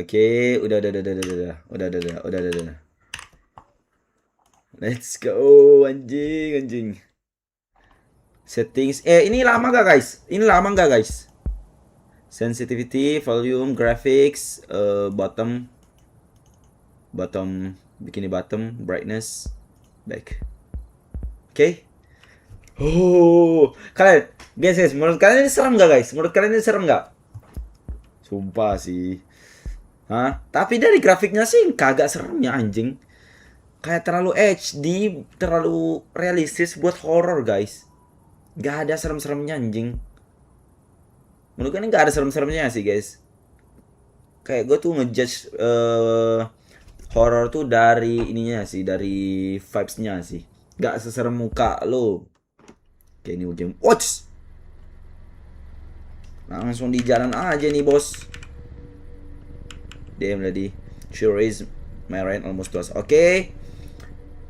Oke, udah. Let's go, anjing. Settings. Ini lama gak guys? Sensitivity, volume, graphics, bottom, bikini bottom, brightness, back. Oke. Oh, guys, menurut kalian ini serem gak guys? Sumpah sih. Hah? Tapi dari grafiknya sih kagak serem ya anjing. Kayak terlalu HD, terlalu realistis buat horror guys. Gak ada serem-seremnya anjing. Menurut gue ini gak ada serem-seremnya sih guys. Kayak gue tuh ngejudge horror tuh dari ininya sih, dari vibes-nya sih. Gak seserem muka lo. Kayak ini udah. Watch. Langsung di jalan aja nih bos. Damn lady. She raised my rent almost to us. Oke.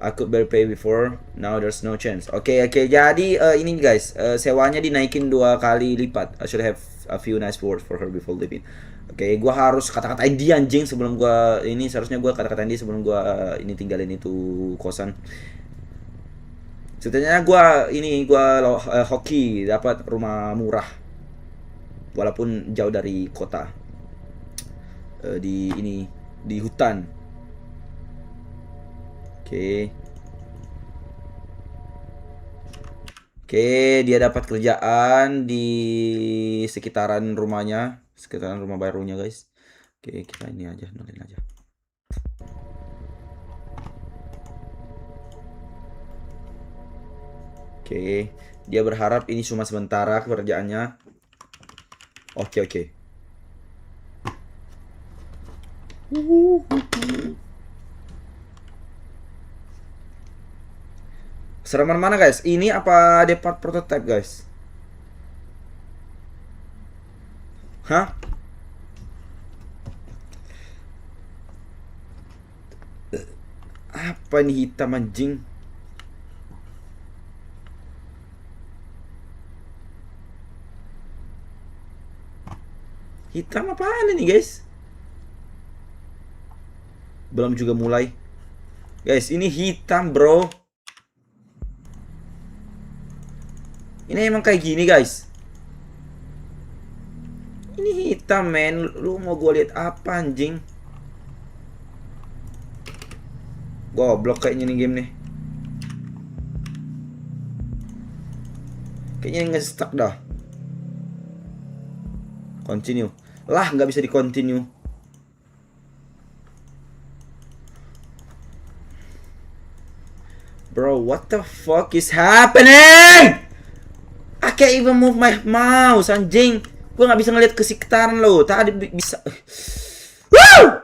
I could barely pay before. Now there's no chance. Oke. Jadi ini guys, sewanya dinaikin 2 kali lipat. I should have a few nice words for her before leaving. Oke, gua harus kata-katain dia anjing sebelum gua ini, seharusnya gua kata-katain dia sebelum gua ini tinggalin itu kosan. Sebenarnya gua hoki dapat rumah murah. Walaupun jauh dari kota. Di hutan. Oke. Oke, dia dapat kerjaan di sekitaran rumahnya, sekitaran rumah barunya, guys. Oke, kita ini aja, nolin aja. Oke, dia berharap ini cuma sementara kerjaannya. Oke. Sereman mana guys? Ini apa depart prototype guys? Hah? Apa ini hitam anjing? Hitam apaan ini guys? Belum juga mulai. Guys, ini hitam bro. Ini emang kayak gini guys. Ini hitam men. Lu mau gue lihat apa anjing? Goblok kayaknya nih game nih. Kayaknya nge-stuck dah. Continue. Lah nggak bisa di continue. Bro, what the fuck is happening? I can't even move my mouse, anjing. Gue nggak bisa ngeliat ke sekitaran lo. Tadi bisa. Woo!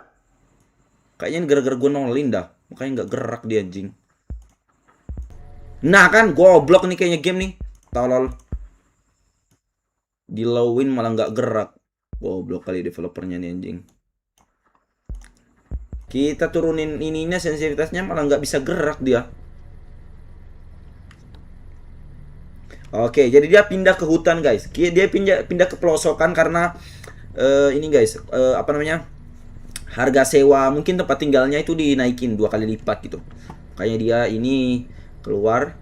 Kayaknya ini gara-gara gue nolin dah. Makanya nggak gerak dia anjing. Nah kan, goblok nih kayaknya game nih. Tolol. Di lowin malah nggak gerak. Goblok kali developernya nih anjing. Kita turunin ininya, sensitivitasnya malah nggak bisa gerak dia. Oke, jadi dia pindah ke hutan guys. Dia pindah ke pelosokan karena ini guys, apa namanya? Harga sewa mungkin tempat tinggalnya itu dinaikin 2 kali lipat gitu. Makanya dia ini keluar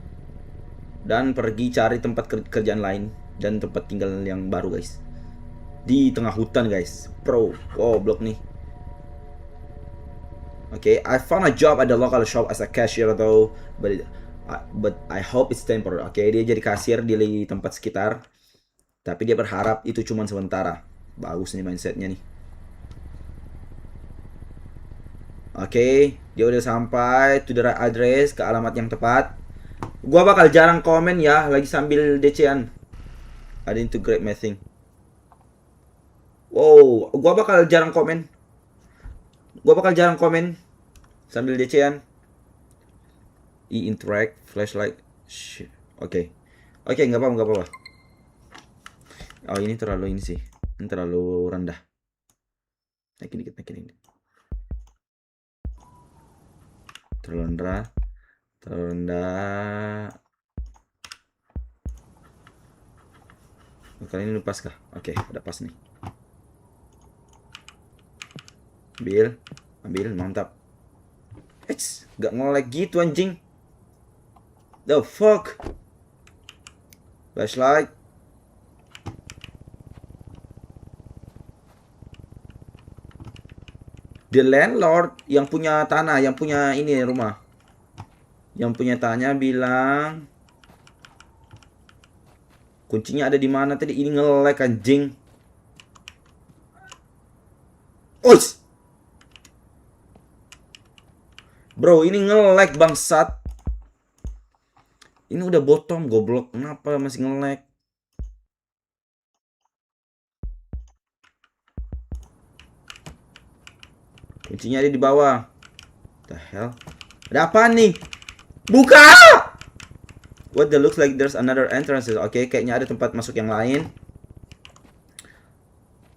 dan pergi cari tempat kerjaan lain dan tempat tinggal yang baru guys. Di tengah hutan guys. Pro, blok nih. Okay, I found a job at the local shop as a cashier though, but I hope it's temporary. Okay, dia jadi kasir di tempat sekitar. Tapi dia berharap itu cuma sementara. Bagus nih mindsetnya nih. Oke, dia udah sampai to the right address, ke alamat yang tepat. Gua bakal jarang komen ya, lagi sambil DC-an. I need to grab my thing. Wow, gua bakal jarang komen sambil DC-an. E-interact, flashlight. Oke, nggak apa-apa. Oh, ini terlalu ini sih. Ini terlalu rendah. Naikin dikit. Terlalu rendah. Kali ini pas kah? Oke, udah pas nih. Ambil, mantap. Gak nge-lag gitu anjing. The fuck? Flashlight. The landlord yang punya tanah, yang punya ini rumah. Yang punya tanah bilang kuncinya ada di mana tadi? Ini nge-lag anjing. Uish. Bro, ini nge-lag bangsat. Ini udah bottom goblok. Kenapa masih nge-lag? Kuncinya ada di bawah. The hell? Ada apa nih? Buka! What the looks like there's another entrance. Oke, kayaknya ada tempat masuk yang lain.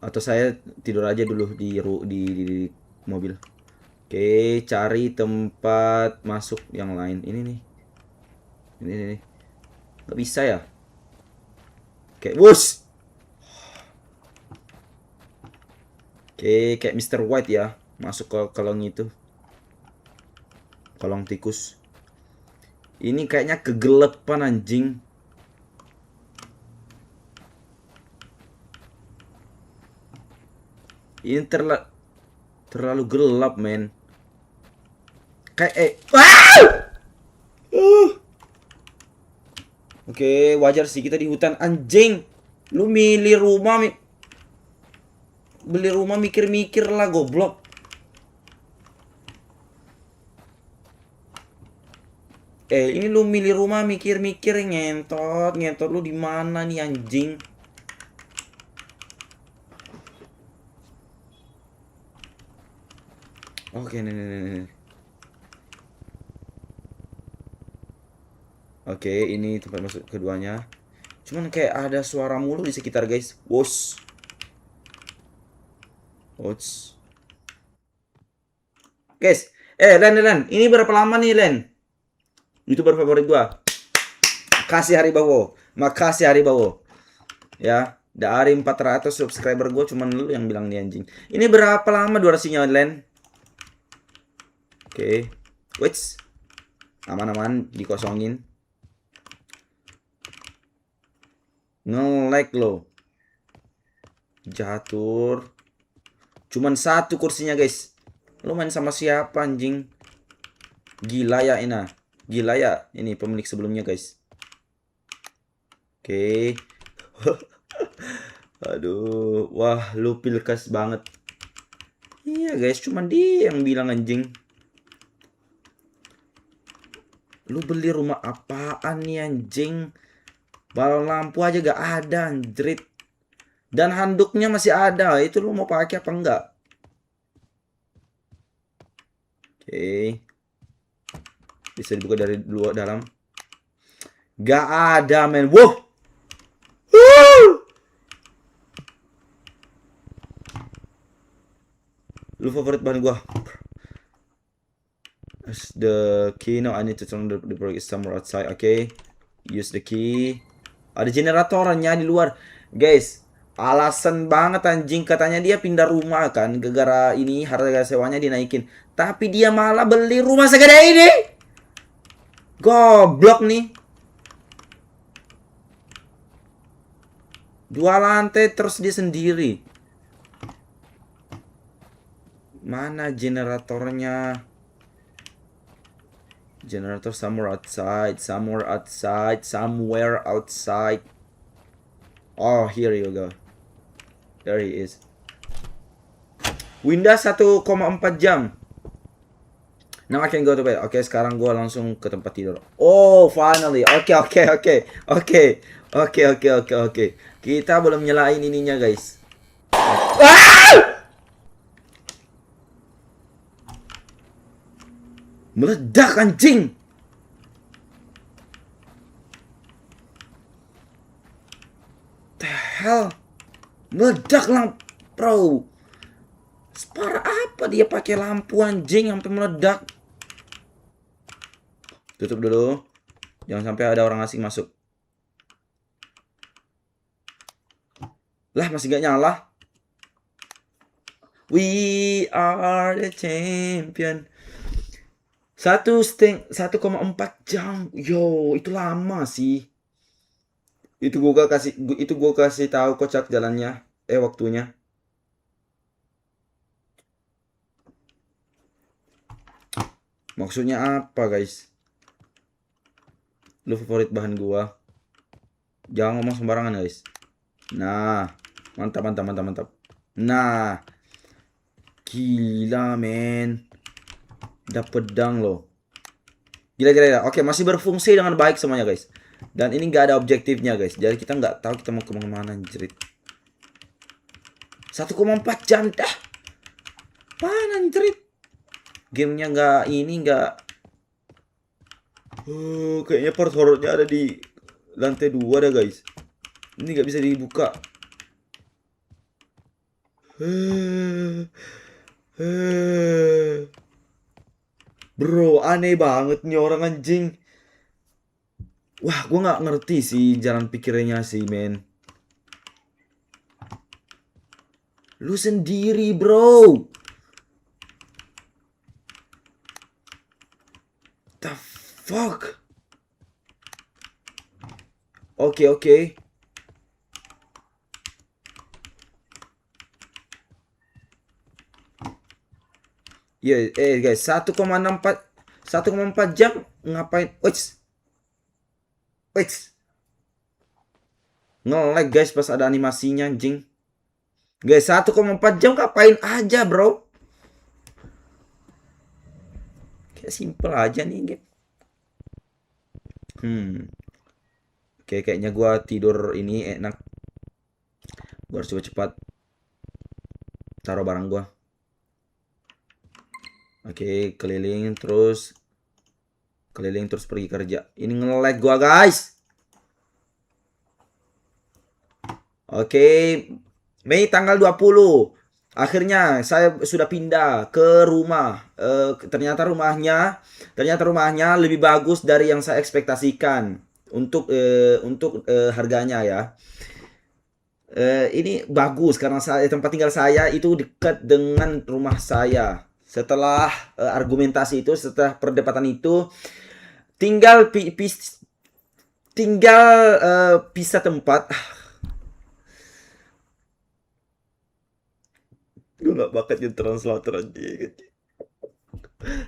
Atau saya tidur aja dulu di mobil. Oke, cari tempat masuk yang lain. Ini nih. Ini. Gak bisa ya? Oke, wush. Oke, kayak Mr. White ya. Masuk ke kolong itu. Kolong tikus. Ini kayaknya kegelapan anjing. Ini terlalu gelap, men. Kayak Oke, wajar sih kita di hutan anjing. Lu milih rumah beli rumah mikir-mikir lah goblok. Ini lu milih rumah mikir-mikir ngentot lu di mana nih anjing? Oke, nih. Oke, ini tempat masuk keduanya. Cuman kayak ada suara mulu di sekitar, guys. Wos. Guys, Len. Ini berapa lama nih, Len? YouTuber favorit gua. Makasih Haribawo. Ya, dari 400 subscriber gua cuman lu yang bilang nih anjing. Ini berapa lama durasinya, Len? Oke. Wits. Aman-aman dikosongin. Nge-lag lo. Jatuh. Cuman satu kursinya, guys. Lu main sama siapa anjing? Gila ya ini pemilik sebelumnya, guys. Oke. Aduh, wah lu pilkes banget. Iya, guys, cuman dia yang bilang anjing. Lu beli rumah apaan nih anjing? Balon lampu aja gak ada anjrit. Dan handuknya masih ada. Itu lu mau pakai apa enggak? Oke. Bisa dibuka dari luar dalam. Gak ada, men. Wow. Lu favorit bahan gua. The key. No, I need to turn the break is somewhere outside. Okay. Use the key. Ada generatornya di luar. Guys, alasan banget anjing, katanya dia pindah rumah kan gara-gara ini harga sewanya dinaikin. Tapi dia malah beli rumah segede ini. Goblok nih. 2 lantai terus dia sendiri. Mana generatornya? Generator somewhere outside. Oh, here you go. There he is. Windows 1,4 jam. Now I can go to bed. Oke, sekarang gue langsung ke tempat tidur. Oh, finally. Oke. Kita belum nyalain ininya, guys. Meledak anjing. The hell? Meledak lah, bro. Separah apa dia pakai lampu anjing sampai meledak? Tutup dulu. Jangan sampai ada orang asing masuk. Lah, masih gak nyala. We are the champion. 1,4 jam. Yo, itu lama sih. Itu gua kasih tahu kocak jalannya. Waktunya. Maksudnya apa, guys? Lu favorit bahan gua. Jangan ngomong sembarangan, guys. Nah, mantap, mantap, mantap, mantap. Nah, gila, men. Dapet pedang loh. Gila, gila, gila. Oke, masih berfungsi dengan baik semuanya, guys. Dan ini nggak ada objektifnya, guys. Jadi kita nggak tahu kita mau kemana-mana, anjrit. 1,4 jam dah. Mana anjrit? Gamenya nggak. Kayaknya part horornya ada di lantai 2 dah, guys. Ini nggak bisa dibuka. Bro, aneh banget nih orang anjing. Wah, gue nggak ngerti sih jalan pikirnya sih, men. Lu sendiri, bro. The fuck? Oke. Ya, guys, 1,4 jam ngapain? Wait. Nge-lag, guys, pas ada animasinya anjing. Guys, 1,4 jam ngapain aja, bro? Kayak simple aja nih, game. Oke, kayaknya gua tidur ini enak. Gua harus coba cepat taruh barang gua. Oke, keliling terus pergi kerja. Ini nge-lag gua, guys. Oke, Mei tanggal 20. Akhirnya saya sudah pindah ke rumah. Ternyata rumahnya lebih bagus dari yang saya ekspektasikan untuk harganya ya. Ini bagus karena tempat tinggal saya itu dekat dengan rumah saya. Setelah argumentasi itu, setelah perdebatan itu, tinggal pisah tempat. Gue gak bakat jadi translator aja.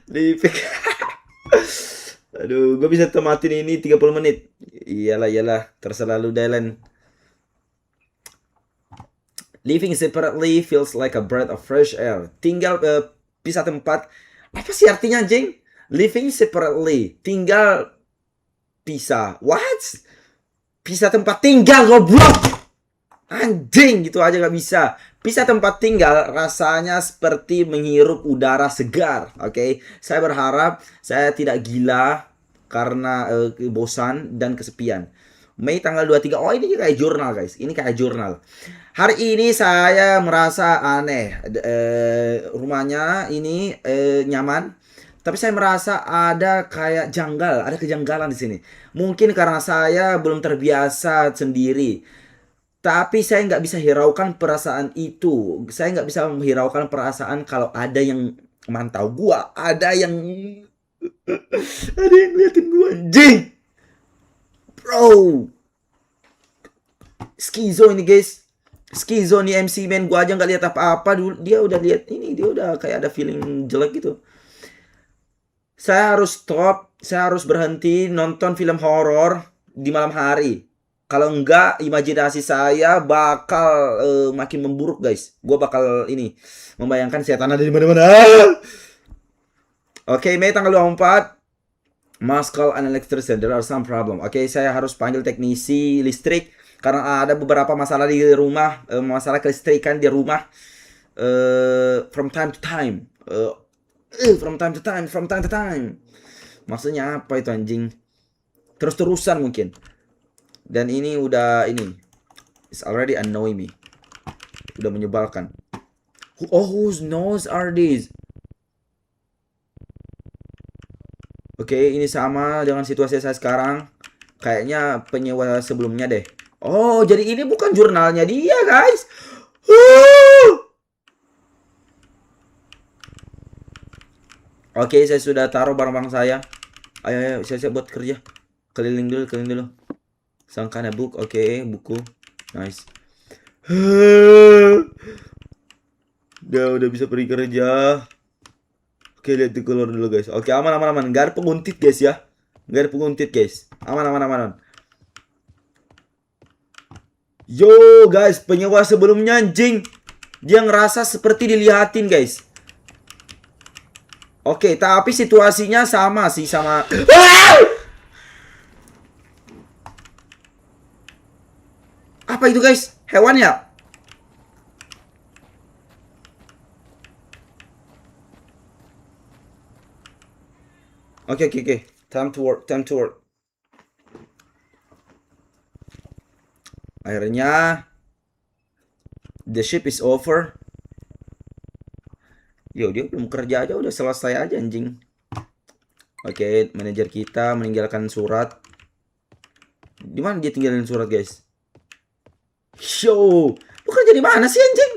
Living. Aduh, gue bisa tematin ini 30 menit. Iyalah, terserah lu, Dylan. Living separately feels like a breath of fresh air. Tinggal pisah tempat. Apa sih artinya, anjing? Living separately. Tinggal pisah. What? Pisah tempat tinggal, goblok. Anjing, gitu aja gak bisa. Pisah tempat tinggal rasanya seperti menghirup udara segar. Oke, saya berharap saya tidak gila karena bosan dan kesepian. Mei tanggal 23. Oh, ini kayak jurnal, guys. Ini kayak jurnal. Hari ini saya merasa aneh. Rumahnya ini nyaman, tapi saya merasa ada kayak ada kejanggalan di sini. Mungkin karena saya belum terbiasa sendiri. Tapi saya nggak bisa hiraukan perasaan itu. Saya nggak bisa menghiraukan perasaan kalau ada yang mantau gua, ada yang ngeliatin gua, anjing. Bro, skizo ini, guys. Skizo nih MC man, gua aja nggak lihat apa-apa dulu. Dia udah lihat ini, dia udah kayak ada feeling jelek gitu. Saya harus stop, saya harus berhenti nonton film horor di malam hari. Kalau enggak, imajinasi saya bakal makin memburuk, guys. Gua bakal membayangkan setan ada di mana-mana. Oke, Mei tanggal 24. Must call an electrician. There are some problem. Oke, saya harus panggil teknisi listrik karena ada beberapa masalah di rumah, masalah kelistrikan di rumah. From time to time. From time to time. Maksudnya apa itu, anjing? Terus-terusan mungkin. Dan ini it's already annoying me. Udah menyebalkan. Whose nose are these? Oke, ini sama dengan situasi saya sekarang. Kayaknya penyewa sebelumnya deh. Oh, jadi ini bukan jurnalnya dia, guys. Oke, saya sudah taruh barang-barang saya. Ayo, ayo, siap-siap buat kerja. Keliling dulu, keliling dulu. Sangkana book, oke, buku. Nice. Udah bisa pergi kerja. Oke, lihat di keluar dulu guys. Oke, aman aman aman. Gak ada penguntit guys ya. Gak ada penguntit guys. Aman aman aman aman. Yo guys, penyewa sebelumnya anjing. Dia ngerasa seperti dilihatin guys. Oke, tapi situasinya sama sih sama. Apa itu guys? Hewan ya? Oke oke oke. Time to work, time to work. Akhirnya the ship is over. Yo, dia belum kerja aja udah selesai aja anjing. Oke, manajer kita meninggalkan surat. Di mana dia tinggalin surat, guys? Show. Lu kerja di mana sih anjing?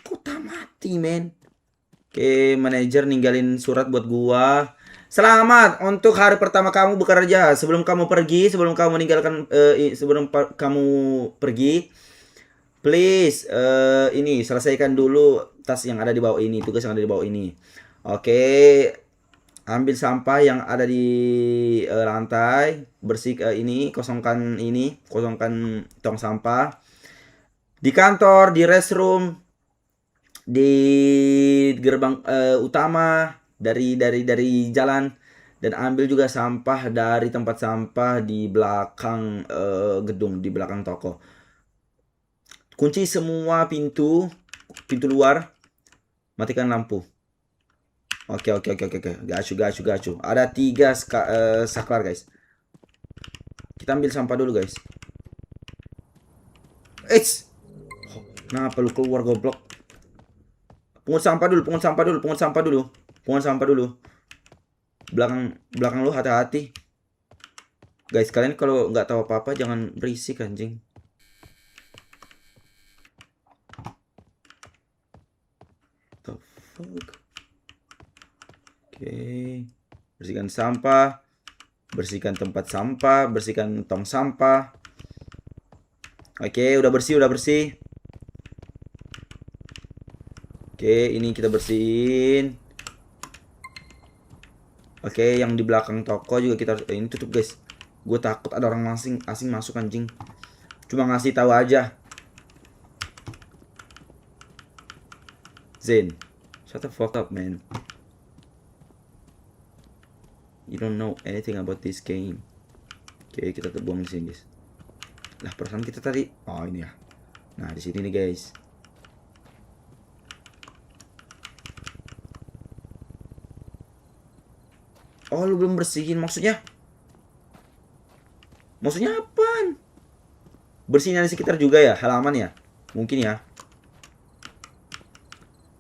Kota mati, men. Oke, manajer ninggalin surat buat gua. Selamat untuk hari pertama kamu bekerja. Sebelum kamu pergi, sebelum kamu meninggalkan kamu pergi, please ini selesaikan dulu tas yang ada di bawah ini, tugas yang ada di bawah ini. Oke, ambil sampah yang ada di lantai, bersih kosongkan tong sampah. Di kantor, di restroom, di gerbang utama, dari jalan, dan ambil juga sampah dari tempat sampah di belakang gedung, di belakang toko. Kunci semua pintu luar, matikan lampu. Oke. Gacu. Ada 3 saklar guys. Kita ambil sampah dulu guys. Kenapa lu keluar goblok? Pungut sampah dulu. Belakang lu hati-hati. Guys, kalian kalau nggak tahu apa-apa jangan berisik anjing. The fuck? Oke. Bersihkan sampah. Bersihkan tempat sampah, bersihkan tong sampah. Oke, udah bersih. Oke, ini kita bersihin. Oke, yang di belakang toko juga kita ini tutup, guys. Gue takut ada orang asing masuk anjing. Cuma ngasih tahu aja. Zain, shut the fuck up, man. You don't know anything about this game. Oke, kita buang di sini, guys. Lah, perasaan kita tadi. Oh, ini ya. Nah, di sini nih, guys. Oh, lu belum bersihin maksudnya? Maksudnya apaan? Bersihin di sekitar juga ya, halaman ya? Mungkin ya.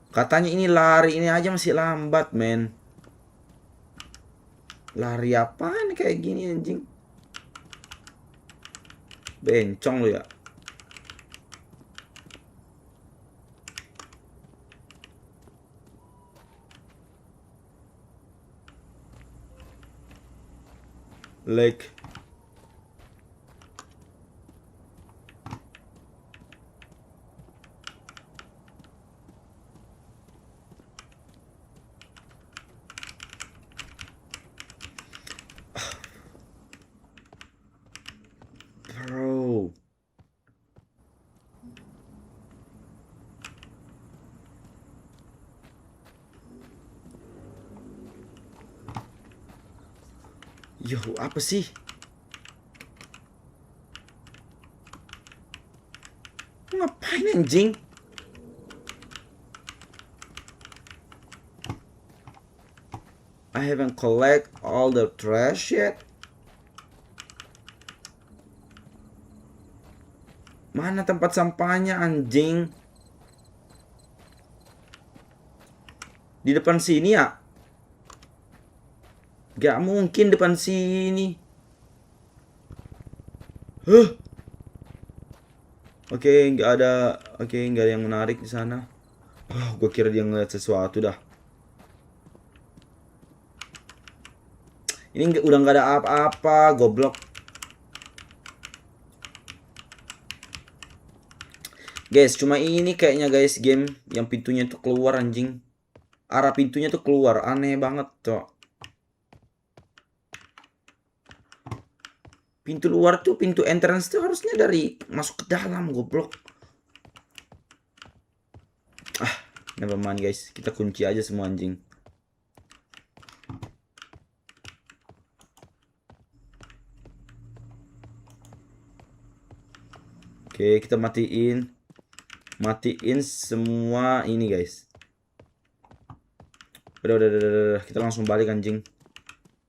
Katanya ini lari ini aja masih lambat, men. Lari apaan kayak gini anjing? Bencong lu ya. Like bro. Yo, apa sih? Ngapain anjing? I haven't collect all the trash yet. Mana tempat sampahnya anjing? Di depan sini ya? Gak mungkin depan sini. Oke, nggak ada yang menarik di sana. Gue kira dia ngeliat sesuatu dah. Ini udah nggak ada apa-apa, goblok. Guys, cuma ini kayaknya guys game yang pintunya tuh keluar anjing. Arah pintunya tuh keluar, aneh banget, cok. Pintu luar tuh, pintu entrance tuh harusnya dari masuk ke dalam, goblok. Ah, never mind guys, kita kunci aja semua anjing. Oke, kita matiin semua ini guys. Udah, kita langsung balik anjing.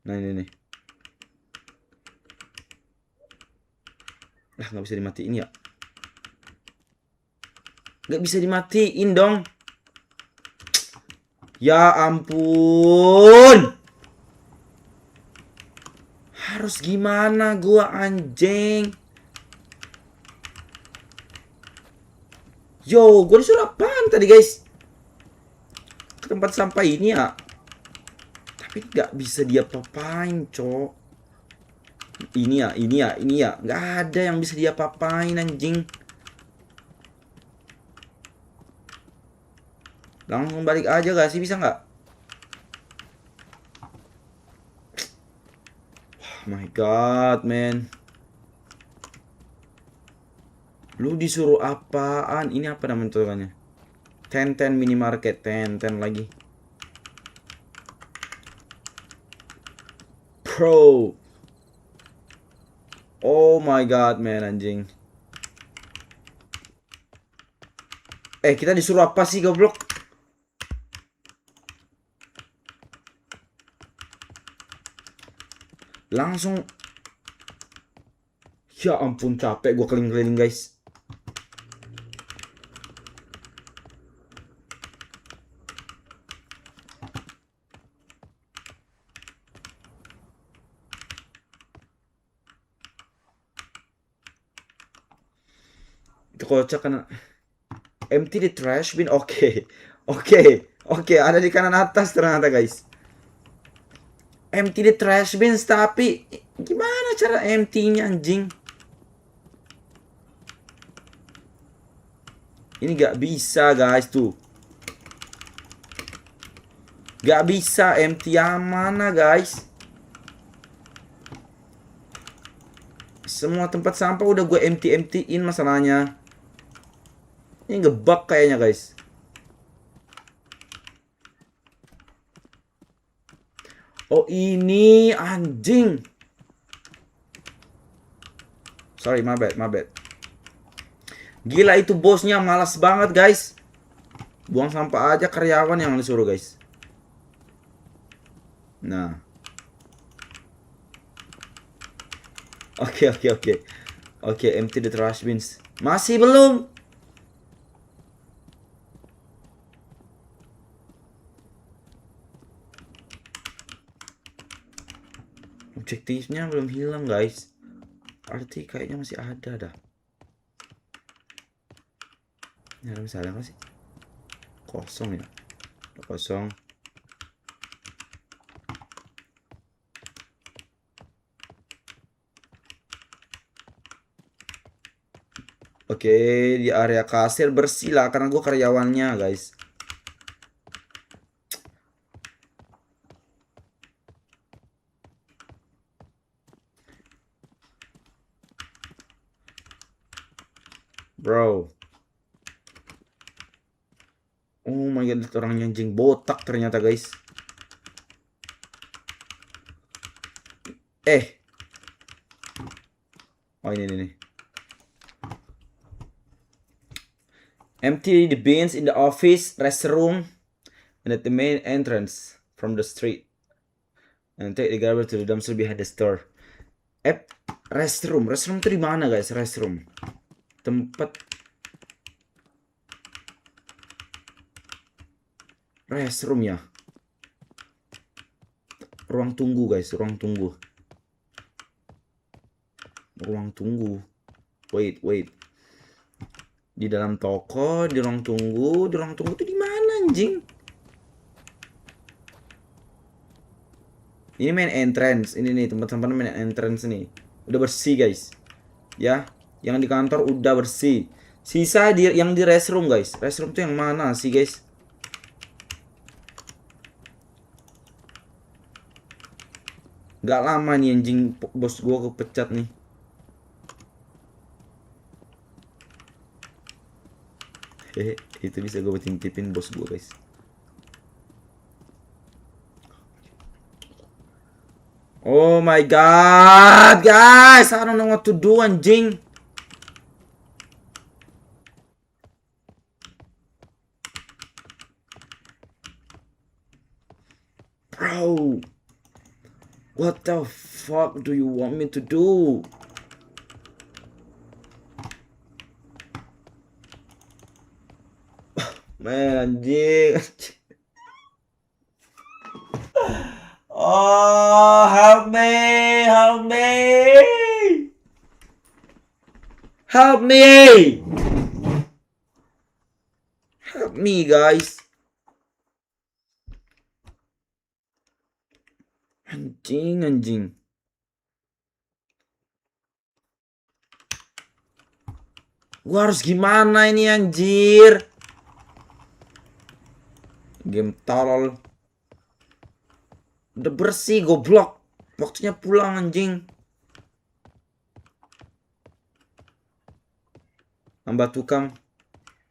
Nah ini nih. Lah nggak bisa dimatiin ya? Nggak bisa dimatiin dong. Ya ampun. Harus gimana gua anjing? Yo, gua disuruh apaan tadi guys? Ke tempat sampah ini ya. Tapi nggak bisa dia papain, cok. Ini ya. Nggak ada yang bisa dia papain anjing. Langsung balik aja gak sih? Bisa nggak? Oh my god, man. Lu disuruh apaan? Ini apa namanya tulisannya? Ten minimarket. Ten lagi. Pro. Oh my god, man, anjing. Kita disuruh apa sih, goblok? Langsung. Ya ampun, capek gue keliling-keliling, guys. Itu kocak kan. Empty the trash bin. Oke. Oke, ada di kanan atas ternyata, guys. Empty the trash bins, tapi gimana cara empty-nya anjing? Ini gak bisa, guys, tuh. Gak bisa empty yang mana, guys? Semua tempat sampah udah gue empty-emptyin masalahnya. Ini ngebug kayaknya, guys. Oh, ini anjing. Sorry, my bad. Gila, itu bosnya malas banget, guys. Buang sampah aja karyawan yang disuruh, guys. Nah. Oke. Oke, empty the trash bins. Masih belum. Objektifnya belum hilang, guys. Arti kayaknya masih ada dah. Ini ada misalnya nggak sih? Kosong ya. Kosong. Oke, di area kasir bersih lah karena gue karyawannya, guys. Bro. Oh my god, itu orang anjing botak ternyata, guys. Oh ini. Empty the bins in the office, restroom, and at the main entrance from the street. And take the garbage to the dumpster behind the store. Restroom. Restroom itu di mana, guys? Restroom. Tempat restroom ya. Ruang tunggu, guys. Ruang tunggu. Wait. Di dalam toko, di ruang tunggu. Di ruang tunggu itu di mana, anjing? Ini main entrance. Ini nih tempat sampah main entrance nih. Udah bersih guys. Ya, yang di kantor udah bersih. Sisa yang di restroom guys. Restroom tuh yang mana sih guys? Gak lama nih anjing bos gua kepecat nih. Itu bisa gue titipin bos gua guys. Oh my god, guys, I don't know what to do anjing. Bro, what the fuck do you want me to do? Man, anjing. Oh, help me, help me, help me, help me, guys. Anjing. Gua harus gimana ini anjir? Game tolol. Udah bersih goblok. Waktunya pulang anjing. Nambah tukang.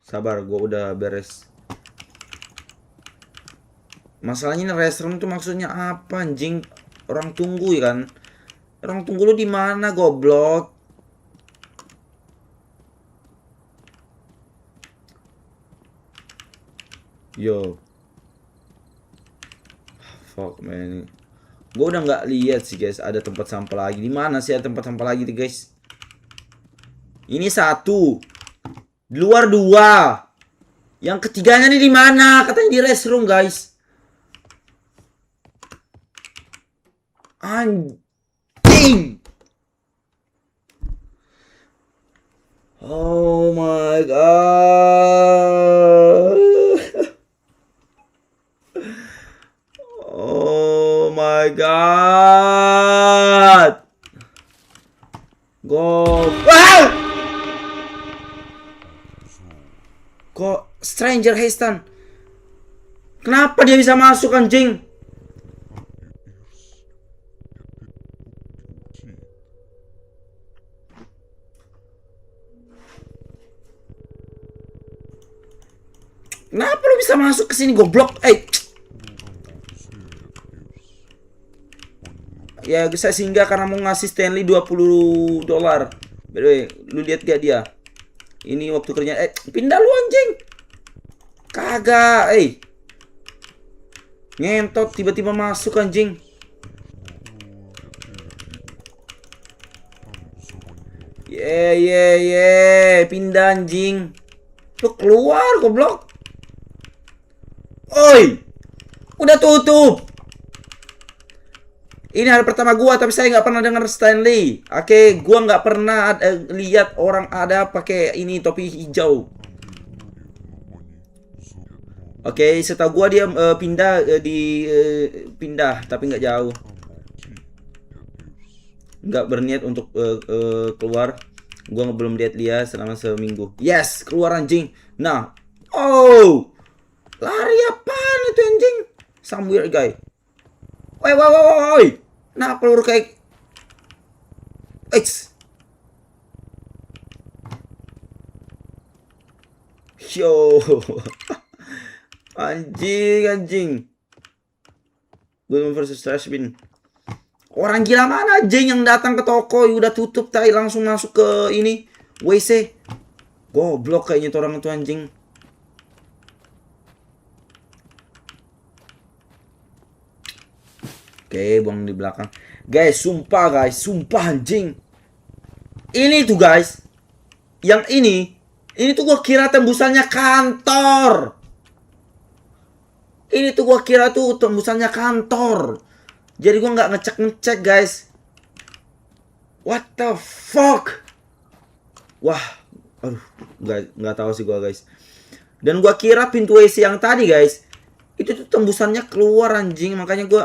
Sabar, gua udah beres. Masalahnya ini restroom tuh maksudnya apa anjing? Orang tunggu ya kan? Orang tunggu lu di mana goblok? Yo. Fuck man. Gue udah nggak lihat sih guys ada tempat sampah lagi. Di mana sih ada tempat sampah lagi nih guys? Ini satu. Di luar dua. Yang ketiganya nih di mana? Katanya di restroom guys. Anjing. Oh my god. Oh my god. Go. Wow! Kok Stranger Heistan? Kenapa dia bisa masuk anjing? Kenapa lu bisa masuk ke sini goblok? Ya saya singgah karena mau ngasih Stanley $20. By the way, lu lihat gak dia? Ini waktu kerja pindah lu anjing. Kagak, ngentot tiba-tiba masuk anjing. Pindah anjing. Lu keluar goblok. Oi. Udah tutup. Ini hari pertama gua tapi saya nggak pernah dengar Stanley. Oke, gua nggak pernah lihat orang ada pakai ini topi hijau. Oke, setahu gua dia pindah pindah tapi nggak jauh. Nggak berniat untuk keluar. Gua belum lihat dia selama seminggu. Yes, keluar anjing. Nah, oh, lari apaan itu anjing? Some weird guy. Woi. Nah, peluru kayak Yo. Anjing. Boom versus trash bin. Orang gila mana anjing yang datang ke toko udah tutup tai langsung masuk ke ini WC. Goblok kayaknya tuh orang itu anjing. Oke, buang di belakang. Guys, sumpah anjing. Ini tuh guys. Yang ini tuh gua kira tembusannya kantor. Ini tuh gua kira tuh tembusannya kantor. Jadi gua nggak ngecek guys. What the fuck? Wah, aduh, nggak tahu sih gua guys. Dan gua kira pintu WC yang tadi guys, itu tuh tembusannya keluar anjing, makanya gua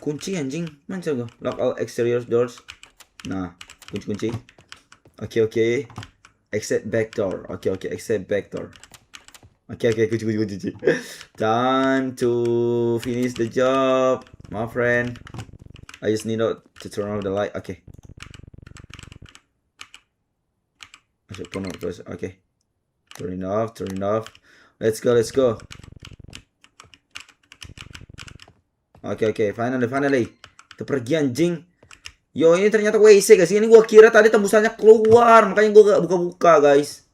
Kunci anjing. Mana gua? Lock all exterior doors. Nah, kunci. Oke. Exit back door. Oke. Exit back door. Oke. Kunci. Time to finish the job, my friend. I just need to turn off the light. Okay. I should turn off this. Okay. Turn it off. Let's go. Oke. Finally. Kita pergi anjing. Yo, ini ternyata WC guys. Ini gua kira tadi tembusannya keluar, makanya gua gak buka-buka guys.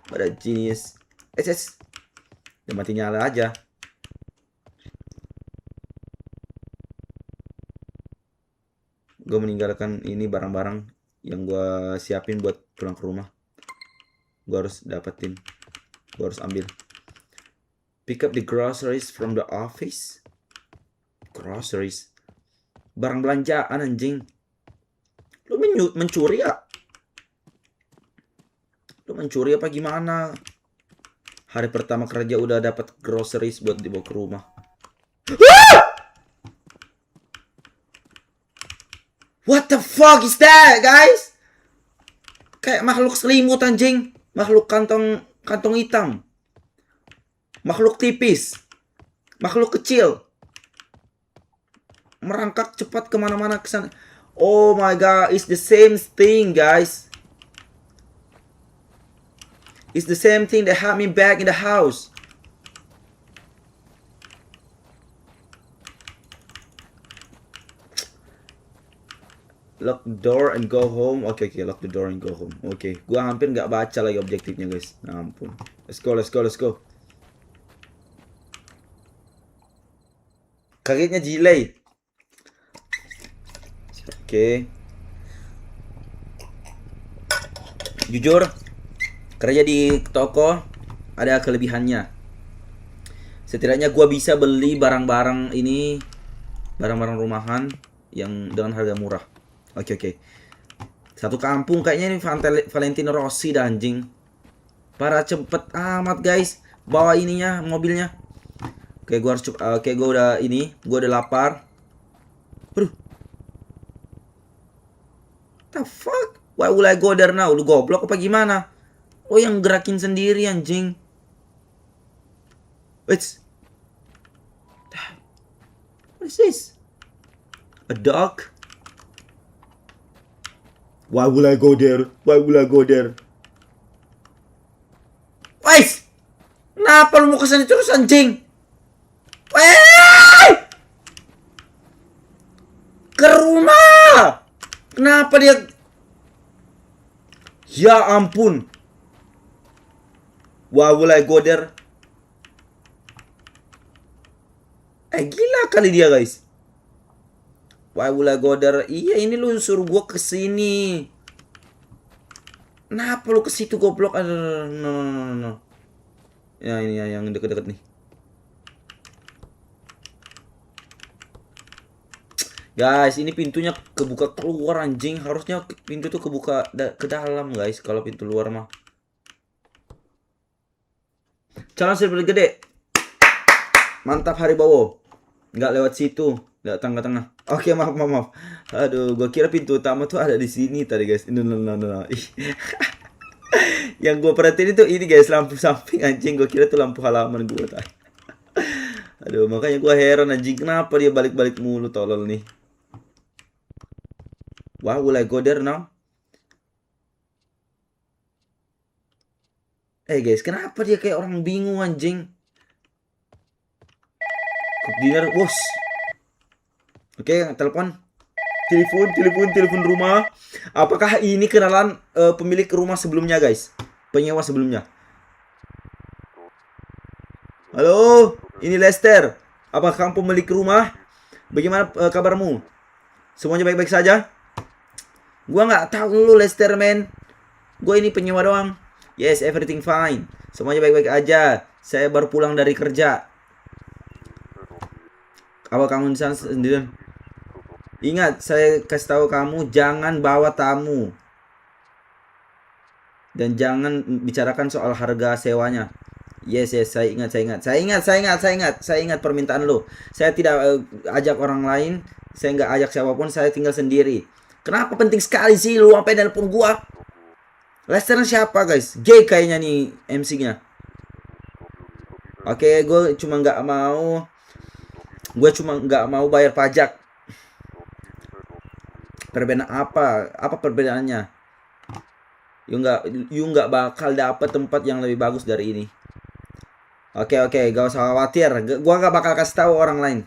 Pada genius. Dia mati nyala aja. Gue meninggalkan ini barang-barang yang gue siapin buat pulang ke rumah. Gue harus dapetin. Gue harus ambil. Pick up the groceries from the office. Groceries. Barang belanjaan anjing. Lu mencuri ya? Lu mencuri apa gimana? Hari pertama kerja udah dapat groceries buat dibawa ke rumah. What the fuck is that, guys? Kayak makhluk selimut anjing. Makhluk kantong hitam. Makhluk tipis. Makhluk kecil. Merangkak cepat kemana-mana kesana. Oh my god, it's the same thing, guys. It's the same thing that had me back in the house. Lock the door and go home. Oke, lock the door and go home. Oke, gua hampir nggak baca lagi objektifnya, guys. Nah, ampun. Let's go. Kagetnya delay. Oke. Jujur, kerja di toko ada kelebihannya. Setidaknya gua bisa beli barang-barang ini, barang-barang rumahan yang dengan harga murah. Oke. Satu kampung kayaknya ini Valentino Rossi dah anjing. Para cepet amat guys bawa ininya, mobilnya. Oke, gua harus gua udah lapar. Aduh. The fuck? Why will I go there now? Lu goblok apa gimana? Oh, yang gerakin sendiri anjing. What is this? A dog? Why will I go there? Wais! Kenapa lu mau kesana terus anjing? Weh! Ke rumah! Kenapa dia? Ya ampun. Why will I go there? Gila kali dia guys. Why will I go there? Iya, ini lu suruh gua kesini. Kenapa lu ke situ goblok? No. Ya ini ya, yang deket-deket nih. Guys, ini pintunya kebuka keluar anjing. Harusnya pintu tuh kebuka ke dalam guys. Kalau pintu luar mah. Calon server gede. Mantap Haribowo. Nggak lewat situ. Nggak tengah-tengah. Oke, maaf. Aduh, gua kira pintu utama tuh ada di sini tadi guys. No. Yang gua perhatiin itu ini guys, lampu samping anjing. Gua kira tuh lampu halaman gua tadi. Aduh, makanya gua heran anjing. Kenapa dia balik-balik mulu tolol nih. Why will I go there now? Guys, kenapa dia kayak orang bingung anjing? Cook dinner, bos. Oke, telepon. Telepon rumah. Apakah ini kenalan pemilik rumah sebelumnya, guys? Penyewa sebelumnya. Halo, ini Lester. Apakah kamu pemilik rumah? Bagaimana kabarmu? Semuanya baik-baik saja? Gua nggak tahu lu Lester, man. Gua ini penyewa doang. Yes, everything fine. Semuanya baik-baik aja. Saya baru pulang dari kerja. Apa kamu di sana sendirian? Ingat, saya kasih tahu kamu jangan bawa tamu. Dan jangan bicarakan soal harga sewanya. Yes, yes, saya ingat permintaan lo. Saya tidak ajak orang lain, saya nggak ajak siapapun, saya tinggal sendiri. Kenapa penting sekali sih lu sampai nelpon gua? Lester siapa guys? Gay kayaknya nih MC-nya. Oke, gue cuma nggak mau bayar pajak. Perbedaan apa? Apa perbedaannya? You nggak bakal dapet tempat yang lebih bagus dari ini. Oke, gak usah khawatir. Gua nggak bakal kasih tahu orang lain.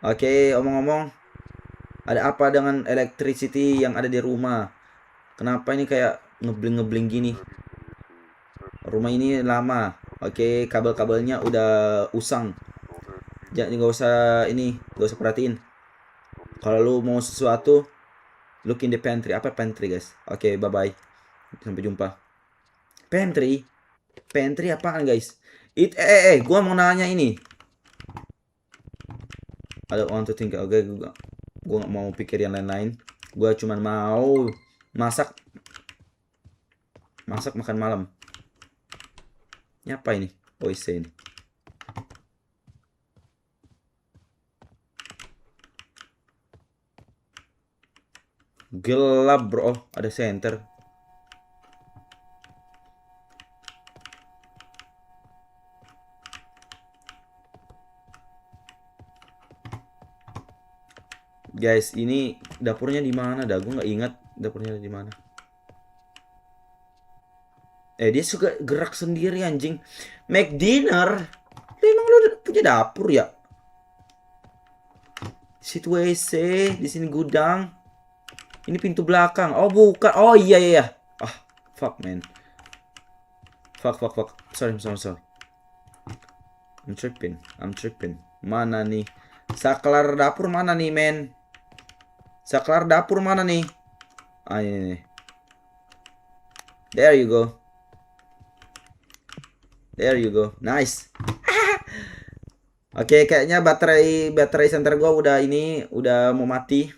Oke, omong-omong, ada apa dengan electricity yang ada di rumah? Kenapa ini kayak ngebling-ngebling gini? Rumah ini lama. Oke, kabel-kabelnya udah usang. Jadi nggak usah perhatiin. Kalau lu mau sesuatu, look in the pantry. Apa pantry, guys? Oke, bye-bye. Sampai jumpa. Pantry? Pantry apaan, guys? Gua mau nanya ini. I don't want to think. Oke, gua nggak mau pikir yang lain-lain. Gua cuman mau masak makan malam. Ini apa ini? OIC ini. Gelap, bro. Ada center. Guys, ini dapurnya di mana dah? Gue nggak ingat dapurnya di mana. Dia suka gerak sendiri anjing. Make dinner. Emang lu punya dapur ya? Situ WC, di sini gudang. Ini pintu belakang. Oh, bukan. Oh, iya. Ah, fuck man. Fuck. Sorry. I'm tripping. Mana nih? Saklar dapur mana nih, men? Saklar dapur mana nih? Ah, ini. There you go. Nice. Oke, kayaknya baterai center gua udah mau mati.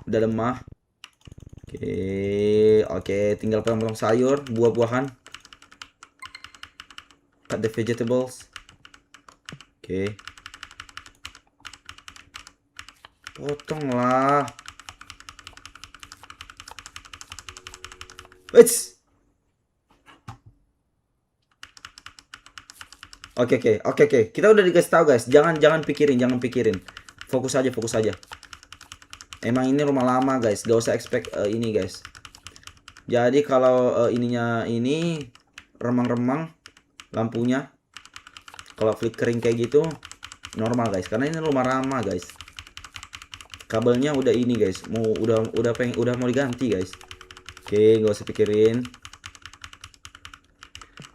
Udah lemah. Oke, tinggal potong sayur, buah-buahan. Cut the vegetables. Oke. Potong lah. Wits. Oke. Kita udah dikasih tahu, guys. Jangan pikirin. Fokus aja. Emang ini rumah lama, guys. Gak usah expect ini, guys. Jadi kalau ininya ini remang-remang lampunya, kalau flickering kayak gitu normal, guys. Karena ini rumah lama, guys. Kabelnya udah ini, guys. Udah mau diganti, guys. Oke, gak usah pikirin.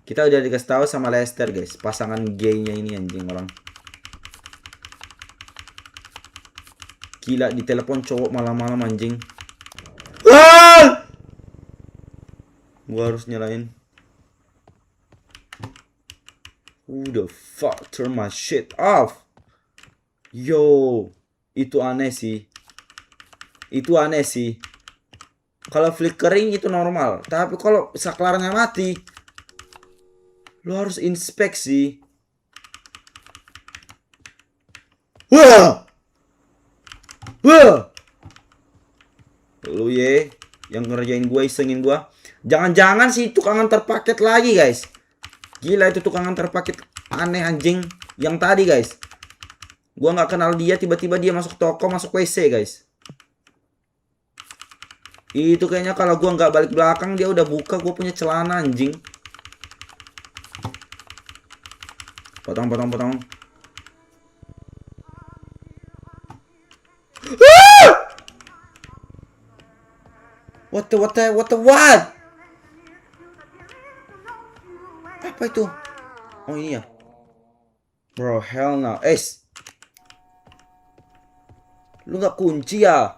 Kita udah dikasih tahu sama Lester, guys. Pasangan gaynya ini anjing orang. Gila, ditelepon cowok malam-malam anjing. Gua harus nyalain. Who the fuck turn my shit off? Yo, itu aneh sih. Kalau flickering itu normal, tapi kalau saklarnya mati, lu harus inspeksi. Wah! Lu yang ngerjain gue, isengin gue. Jangan-jangan sih tukang antar paket lagi, guys. Gila, itu tukang antar paket aneh anjing. Yang tadi, guys. Gua nggak kenal dia, tiba-tiba dia masuk toko, masuk WC, guys. Itu kayaknya kalau gua nggak balik belakang, dia udah buka gua punya celana anjing. Potong. What? Apa itu? Oh, ini ya. Bro, hell no. Lu nggak kunci ya?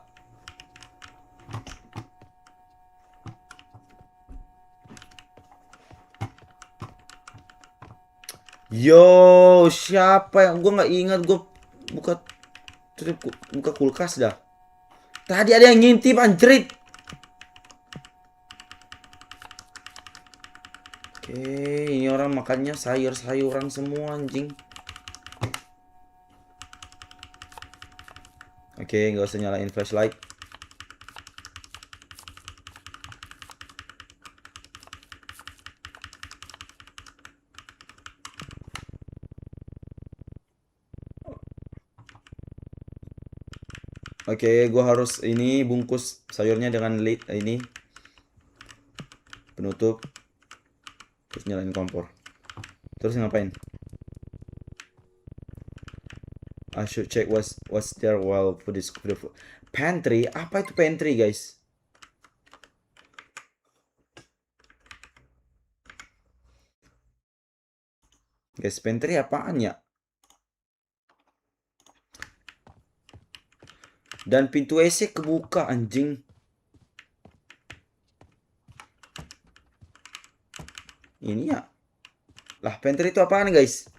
Yo, siapa yang gua nggak ingat. Gua buka kulkas dah. Tadi ada yang ngintip anjrit. Oke, ini orang makannya sayur-sayuran semua anjing. Oke, nggak usah nyalain flashlight. Oke, gua harus ini bungkus sayurnya dengan lid ini penutup. Terus nyalain kompor. Terus ngapain? I should check what's there while food is cooked. Pantry? Apa itu pantry, guys? Guys, pantry apaan ya? Dan pintu WC kebuka anjing. Ini ya. Lah, pantry itu apaan, guys?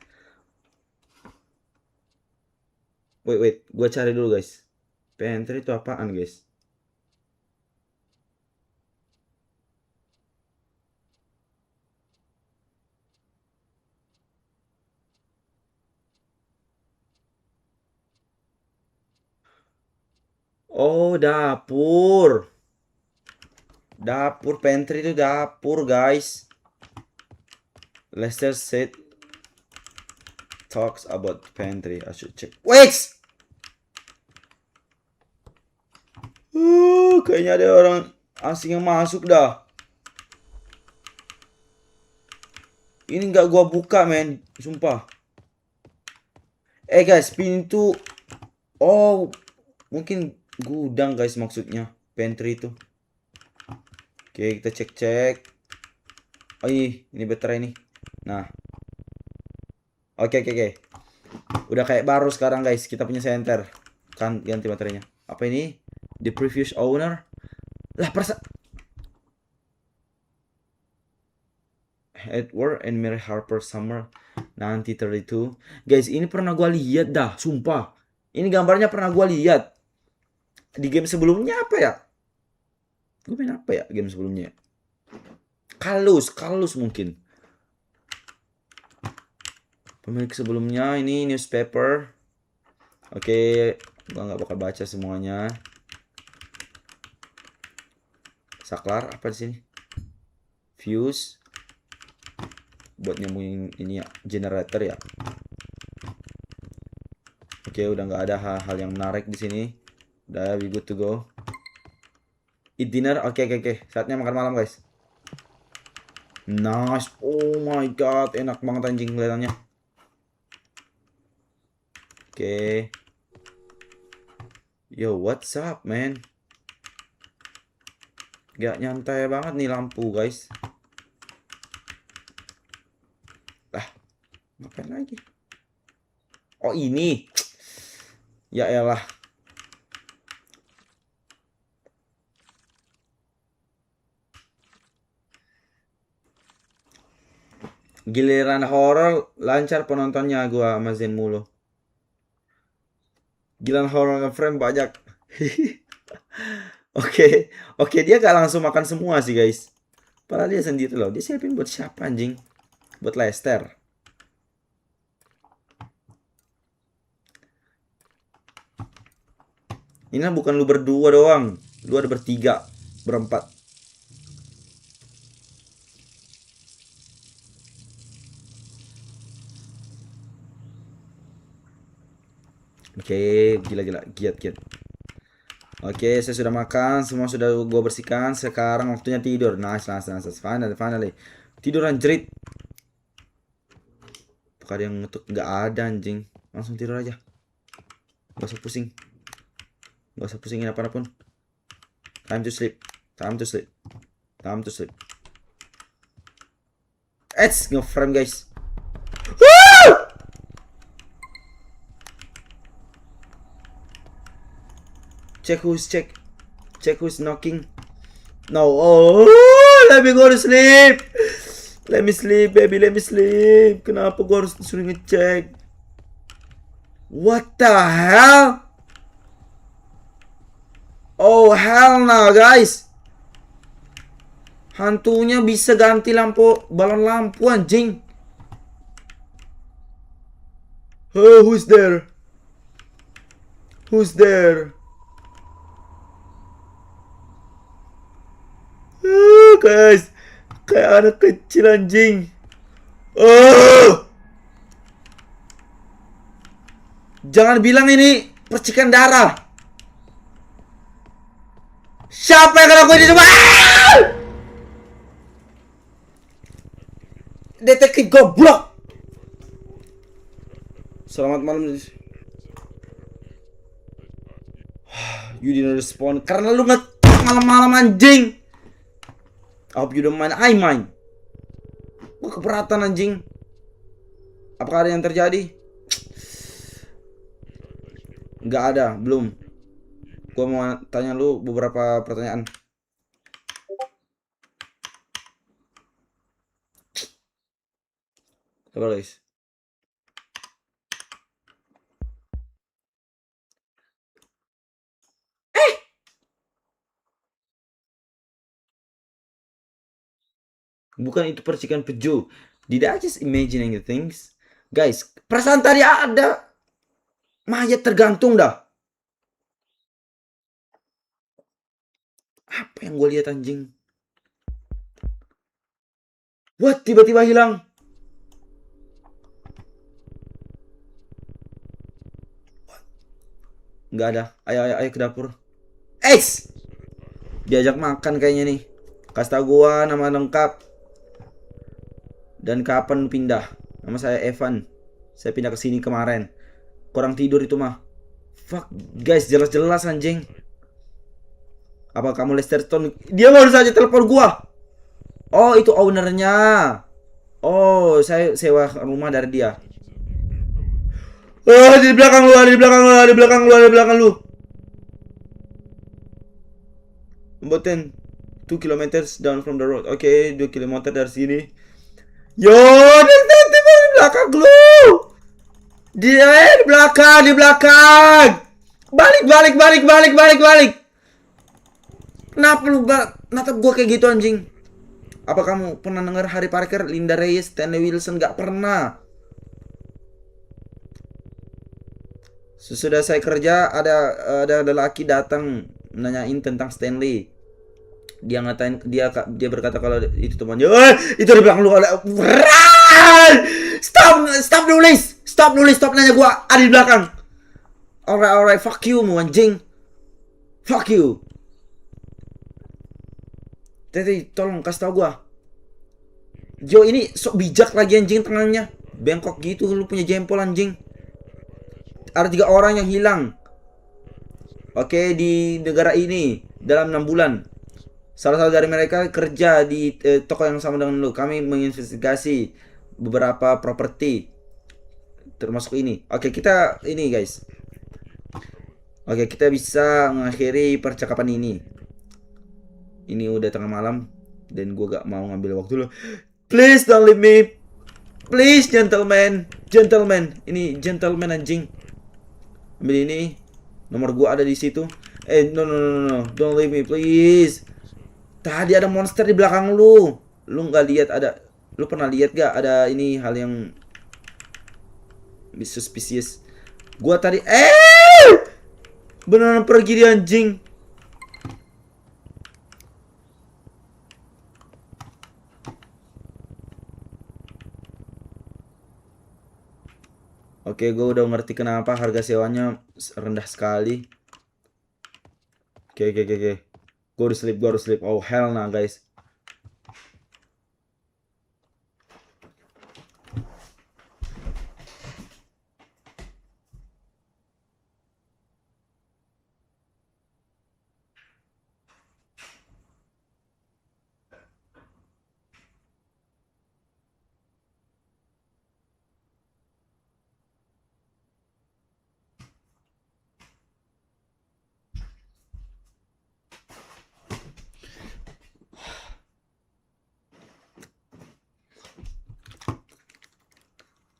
Wait, gua cari dulu, guys. Pantry itu apaan, guys? Oh, dapur. Dapur, pantry itu dapur, guys. Lester said talks about pantry. I should check. Wait! Kayaknya ada orang asing yang masuk dah. Ini nggak gua buka, men. Sumpah. Guys, pintu. Oh, mungkin gudang, guys, maksudnya. Pantry itu. Oke, kita cek-cek. Oh, ini baterai nih. Nah. Oke. Udah kayak baru sekarang, guys. Kita punya senter. Kan ganti baterainya. Apa ini? The previous owner. Lah, Edward and Mary Harper Summer 1932. Guys, ini pernah gua lihat dah, sumpah. Ini gambarnya pernah gua lihat. Di game sebelumnya apa ya? Gue main apa ya game sebelumnya? Kalus mungkin. Pemilik sebelumnya ini newspaper. Oke, gua nggak bakal baca semuanya. Saklar apa di sini? Fuse buat nyambungin ini ya, generator ya. Oke, udah nggak ada hal-hal yang menarik di sini. Udah, we good to go. Eat dinner. Oke. Saatnya makan malam, guys. Nice. Oh my god, enak banget anjing kelihatannya. Oke. Yo, what's up, man? Gak nyantai banget nih lampu, guys. Lah, ngapain lagi? Oh, ini. Ya elah. Giliran horror lancar penontonnya gua sama Zen mulu. Giliran horror frame banyak. Oke, dia gak langsung makan semua sih, guys. Padahal dia sendiri loh. Dia siapin buat siapa anjing? Buat Lester. Ini bukan lu berdua doang. Lu ada bertiga, berempat. Oke, gila, giat. Oke, saya sudah makan, semua sudah gua bersihkan. Sekarang waktunya tidur. Nice. Finally. Tidur anjrit. Apakah ada yang ngetuk? Nggak ada anjing. Langsung tidur aja. Gak usah pusing. Gak usah pusingin apapun. Time to sleep. Nge-frame, guys. Check who's knocking. No. Oh, let me go to sleep. Let me sleep, baby. Kenapa gue harus disuruh ngecek? What the hell? Oh, hell no, guys. Hantunya bisa ganti lampu, balon lampu anjing. Oh, who's there? Who's there? Guys, kayak anak kecil anjing. Oh, jangan bilang ini percikan darah. Siapa yang kena gue di rumah? Detektif goblok. Selamat malam. You didn't respond karena lu ngetok malam-malam anjing. I hope you don't mind. I mind. Gue keberatan anjing. Apakah ada yang terjadi? Nggak ada, belum. Gue mau tanya lu beberapa pertanyaan. Coba guys. Bukan itu percikan peju. Did I just imagining the things? Guys, perasaan tadi ada mayat tergantung dah. Apa yang gue lihat anjing? What? Tiba-tiba hilang. Nggak ada. Ayo ke dapur. Diajak makan kayaknya nih. Kasih tau gua nama lengkap dan kapan pindah. Nama saya Evan. Saya pindah ke sini kemarin. Kurang tidur itu mah. Fuck guys, jelas-jelas anjing. Apa kamu Lester Stone? Dia baru saja telepon gua. Oh, itu ownernya. Oh, saya sewa rumah dari dia. Oh, di belakang lu, di belakang lu, di belakang lu, di belakang lu. About 2 kilometers down from the road. Oke, 2 kilometer dari sini. Yo, detektif di belakang lu. Dia di belakang, di belakang. Balik. Kenapa lu natap gua kayak gitu anjing? Apa kamu pernah dengar Harry Parker, Linda Reyes, Stanley Wilson? Gak pernah. Sesudah saya kerja ada lelaki datang nanyain tentang Stanley. Dia ngatain dia berkata kalau itu temannya. Itu di belakang lu ada. Stop nulis. Stop nanya gua. Ada di belakang. Alright, fuck you mu anjing. Fuck you. Tete, tolong kasih tau gua. Jo ini sok bijak lagi anjing tangannya. Bengkok gitu lu punya jempol anjing. Ada 3 orang yang hilang. Oke, di negara ini dalam 6 bulan. Salah satu dari mereka kerja di toko yang sama dengan lu. Kami menginvestigasi beberapa properti termasuk ini. Oke, kita ini guys. Oke, kita bisa mengakhiri percakapan ini. Ini udah tengah malam dan gue gak mau ngambil waktu lo. Please don't leave me. Please gentleman. Ini gentleman anjing. Ambil ini. Nomor gue ada di situ. No. Don't leave me please. Tadi ada monster di belakang lu. Lu nggak lihat ada? Lu pernah lihat gak ada ini hal yang suspicious? Gua tadi beneran pergi dia anjing. Oke, gue udah ngerti kenapa harga sewanya rendah sekali. Oke. Gue harus sleep. Oh hell nah guys.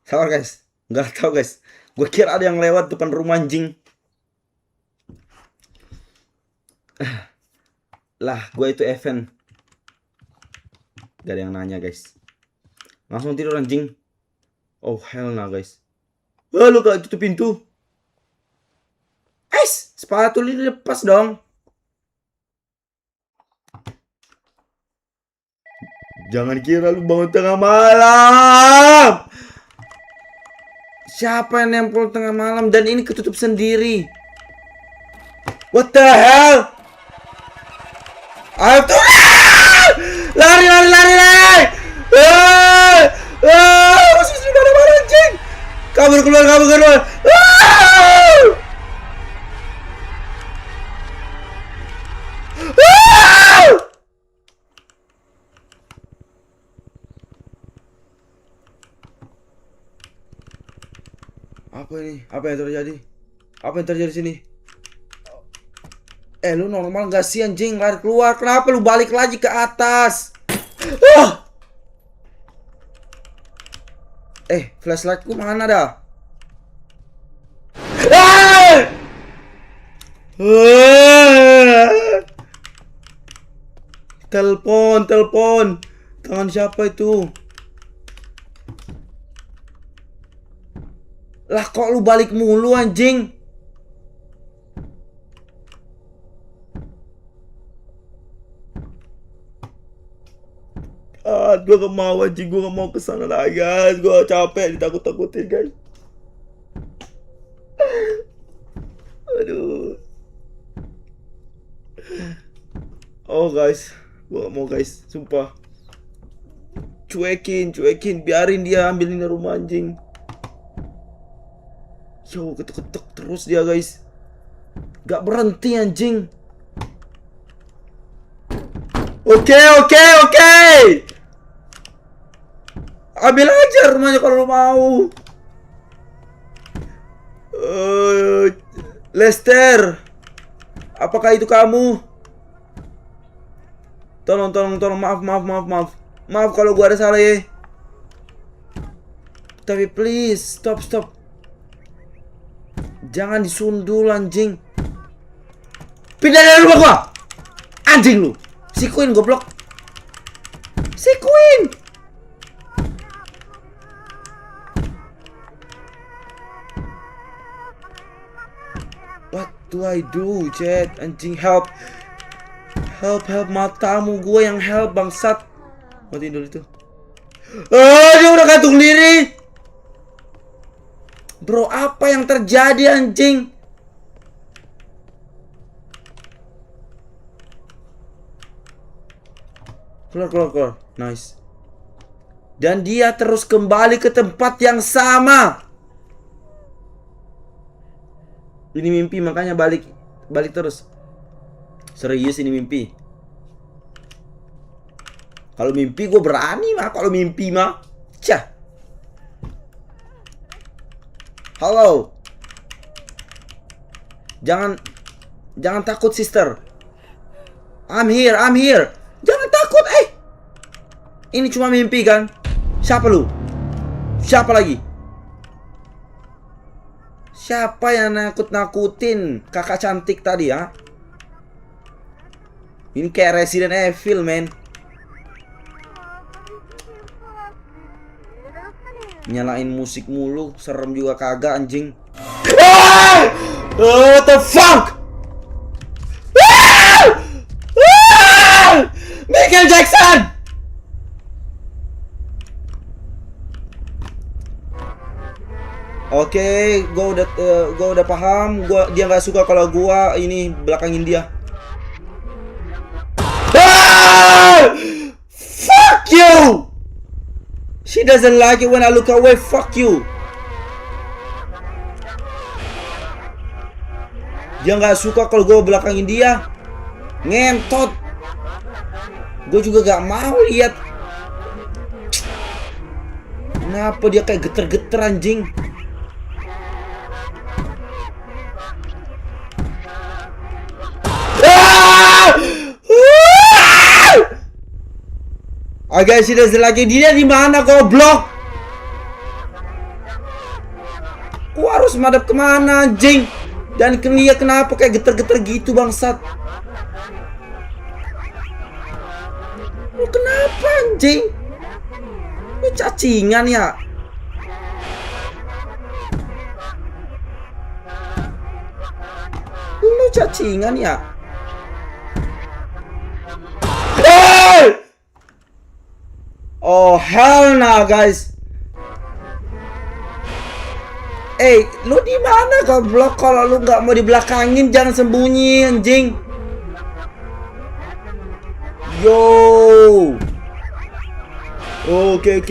Sabar guys, nggak tahu guys. Gue kira ada yang lewat depan rumah anjing. Lah, gue itu Evan. Gak ada yang nanya guys. Langsung tidur anjing. Oh hell nah guys. Lu gak tutup pintu. Sepatu ini lepas dong. Jangan kira lu bangun tengah malam. Siapa yang nempel tengah malam? Dan ini ketutup sendiri. What the hell? Ayo tuh. Lari. Masih mana anjing. Kabur keluar. Apa ini? Apa yang terjadi sini? Lu normal gak sih anjing? Lari keluar. Kenapa lu balik lagi ke atas? Flashlightku mana dah? Telepon. Tangan siapa itu? Lah kok lu balik mulu anjing? Gue gak mau anjing, gue gak mau kesana lagi guys. Gue capek ditakut-takutin guys. Aduh. Oh guys, gue gak mau guys, sumpah. Cuekin, biarin dia ambilin rumah anjing. Yo, ketuk-ketuk terus dia guys. Gak berhenti anjing. Oke. Ambil aja rumahnya kalau lu mau. Lester, apakah itu kamu? Tolong, maaf kalau gua ada salah ya. Tapi please, stop. Jangan disundul anjing. Pindah dari rumah gua. Anjing lu. Si Queen goblok. What do I do, Chat? Anjing, help, matamu gue yang help bangsat. Matiin dulu itu. Dia udah gantung diri. Bro, apa yang terjadi anjing? Keluar. Nice. Dan dia terus kembali ke tempat yang sama. Ini mimpi, makanya balik terus. Serius ini mimpi. Kalau mimpi gue berani mah. Kalau mimpi mah, cah. Halo. Jangan takut sister. I'm here. Jangan takut. Ini cuma mimpi kan? Siapa lu? Siapa lagi? Siapa yang nakut-nakutin kakak cantik tadi ya? Ini kayak Resident Evil, men. Nyalain musik mulu, serem juga kagak anjing. What the fuck? Michael Jackson. Oke, gue udah paham. Dia nggak suka kalau gue ini belakangin dia. Fuck you. She doesn't like it when I look away. Fuck you. Dia nggak suka kalau gue belakangin dia. Ngentot. Gue juga gak mau lihat. Kenapa dia kayak geter-geter anjing? Guys, sudah lagi dia di mana goblok? Gua harus madep kemana anjing? Dan dia kenapa kayak geter-geter gitu bangsat? Lu kenapa anjing. Lu cacingan ya. Lu cacingan ya. Oh hell nah guys. Lu di mana goblok? Kalau lu nggak mau dibelakangin jangan sembunyi anjing. Yo. Oke.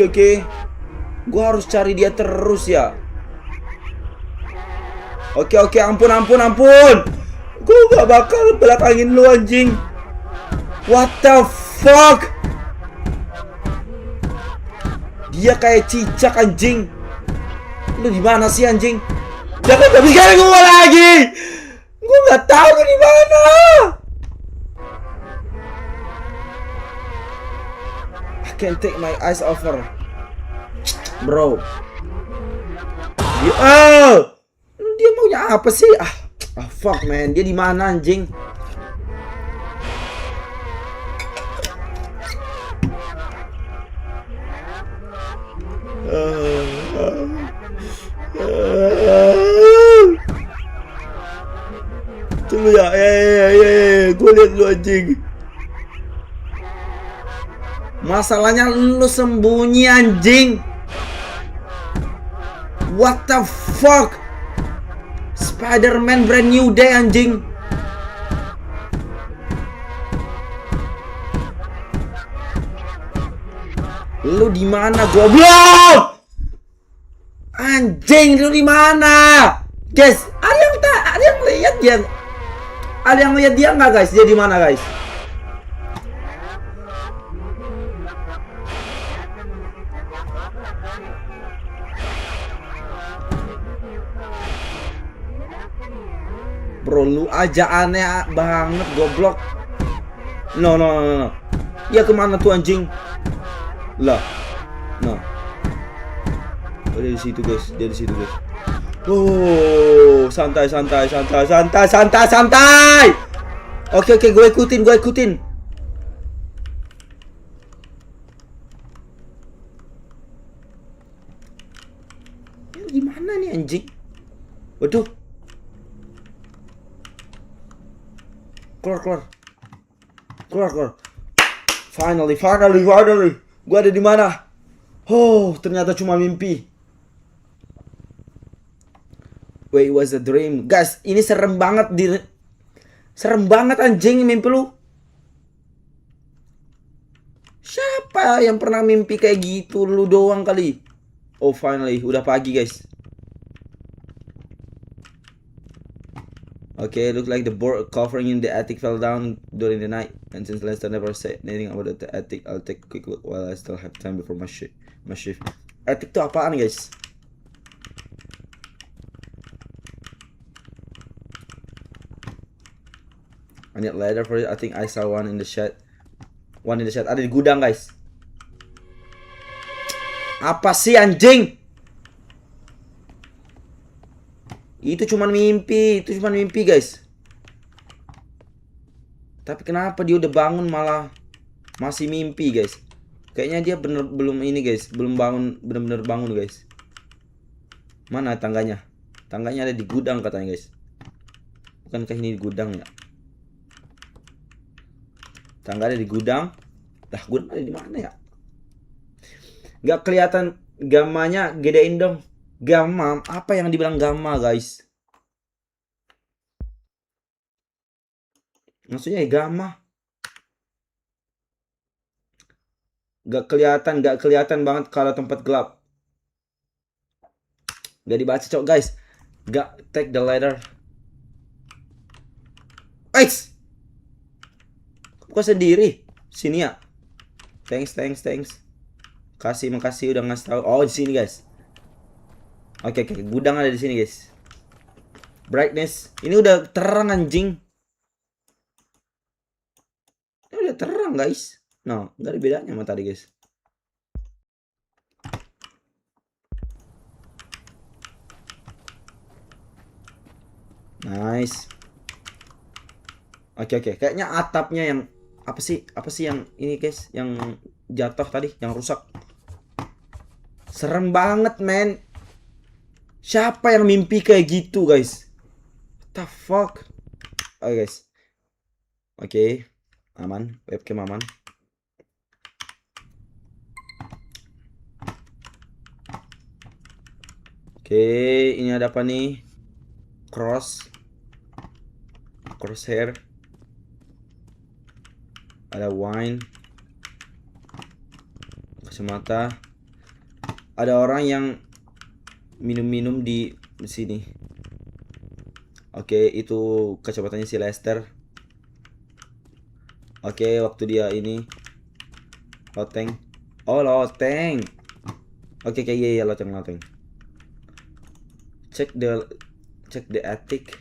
Gua harus cari dia terus ya. Oke, ampun. Gua nggak bakal belakangin lu anjing. What the fuck? Dia kayak cicak anjing. Lu di mana sih anjing? Jangan habis sekarang gua lagi. Gua nggak tahu lu di mana. I can't take my eyes off her. Bro. Dia maunya apa sih? Fuck man, dia di mana anjing? Tunggu ya, gue liat lu anjing. Masalahnya lu sembunyi anjing. What the fuck? Spider-Man brand new day anjing. Lu di mana goblok? Anjing, lu di mana? Guys, ada yang lihat dia? Ada yang lihat dia nggak guys? Dia di mana guys? Bro, lu aja aneh banget goblok. No. Dia kemana tuh anjing? Lah. No. Oh, dia di situ guys. Oh, santai. Oke, gue ikutin. Lu gimana nih anjing? Waduh. Keluar. Finally. Gua ada di mana? Oh, ternyata cuma mimpi. Wait, it was a dream. Guys, ini serem banget anjing mimpi lu. Siapa yang pernah mimpi kayak gitu? Lu doang kali. Oh, finally, udah pagi, guys. Okay, look like the board covering in the attic fell down during the night. And since Lester never said anything about the attic, I'll take a quick look while I still have time before my shift. Attic tuh apaan guys? I need ladder for it. I think I saw one in the shed. Ada di gudang guys. Apa sih anjing? Itu cuma mimpi guys. Tapi kenapa dia udah bangun malah masih mimpi guys? Kayaknya dia belum ini guys, belum bangun, bener-bener bangun guys. Mana tangganya? Tangganya ada di gudang katanya guys. Bukankah ini di gudang ya? Tangga ada di gudang. Lah gudang ada di mana ya? Gak kelihatan gamanya, gedein dong. Gamma, apa yang dibilang gamma guys? Maksudnya gamma. Gak kelihatan banget kalau tempat gelap. Gak dibaca cok guys. Gak take the ladder. X. Kok sendiri? Sini ya. Thanks. Makasih udah ngasih tahu. Oh di sini guys. Oke, gudang ada di sini guys. Brightness, ini udah terang anjing. Ini udah terang guys. No, nggak ada bedanya sama tadi guys. Nice. Oke, kayaknya atapnya yang apa sih yang ini guys, yang jatuh tadi, yang rusak. Serem banget, men. Siapa yang mimpi kayak gitu, guys? What the fuck? Oke, guys. Oke, aman, webcam aman. Oke, ini ada apa nih? Crosshair. Ada wine. Kacamata. Ada orang yang minum-minum di sini. Oke, itu kacamatanya si Lester. Oke, waktu dia ini loteng. Oh, loteng. Oke, kayak iya loteng. Check the attic.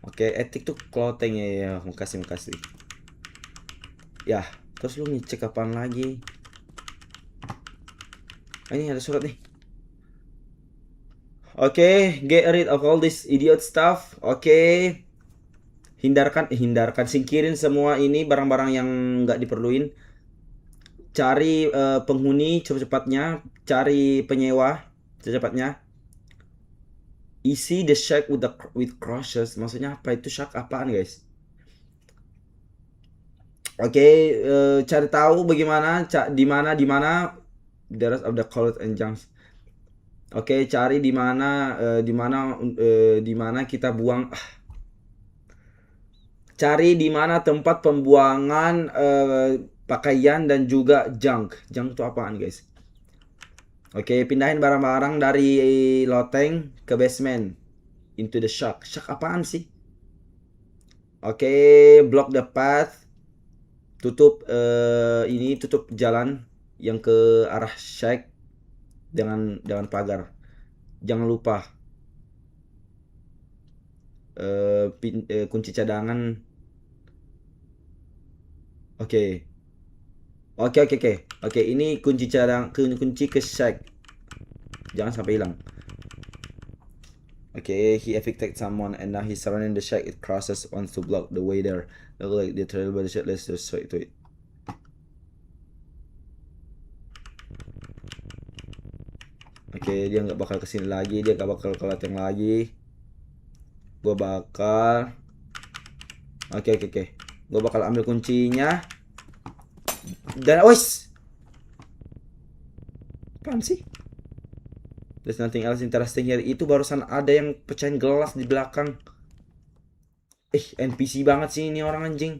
Oke, attic tuh loteng ya. Makasih. Ya, terus lu ngecek apaan lagi? Ini ada surat nih. Oke, get rid of all this idiot stuff. Oke. Hindarkan, singkirin semua ini barang-barang yang nggak diperluin. Cari penghuni cepat-cepatnya, cari penyewa secepatnya. Isi the shack with crushes. Maksudnya apa itu shack apaan, guys? Oke, cari tahu bagaimana di mana the rest of the college and junks. Oke, cari di mana kita buang. Cari di mana tempat pembuangan pakaian dan juga junk. Junk itu apaan, guys? Oke, pindahin barang-barang dari loteng ke basement. Into the shack. Shack apaan sih? Oke, block the path. Tutup jalan yang ke arah shack dengan pagar. Jangan lupa kunci cadangan. Oke. Oke, ini kunci ke shack. Jangan sampai hilang. Okay, he evicted someone and now he's surrounding the shack. It crosses wants to block the way there. Look like the trail by the shack. Let's just straight to it. Oke, dia nggak bakal kesini lagi. Dia nggak bakal ke lateng lagi. Gue bakal. Oke. Gue bakal ambil kuncinya. Dan wis. Apaan sih? There's nothing else interesting here. Itu barusan ada yang pecahin gelas di belakang. NPC banget sih ini orang anjing.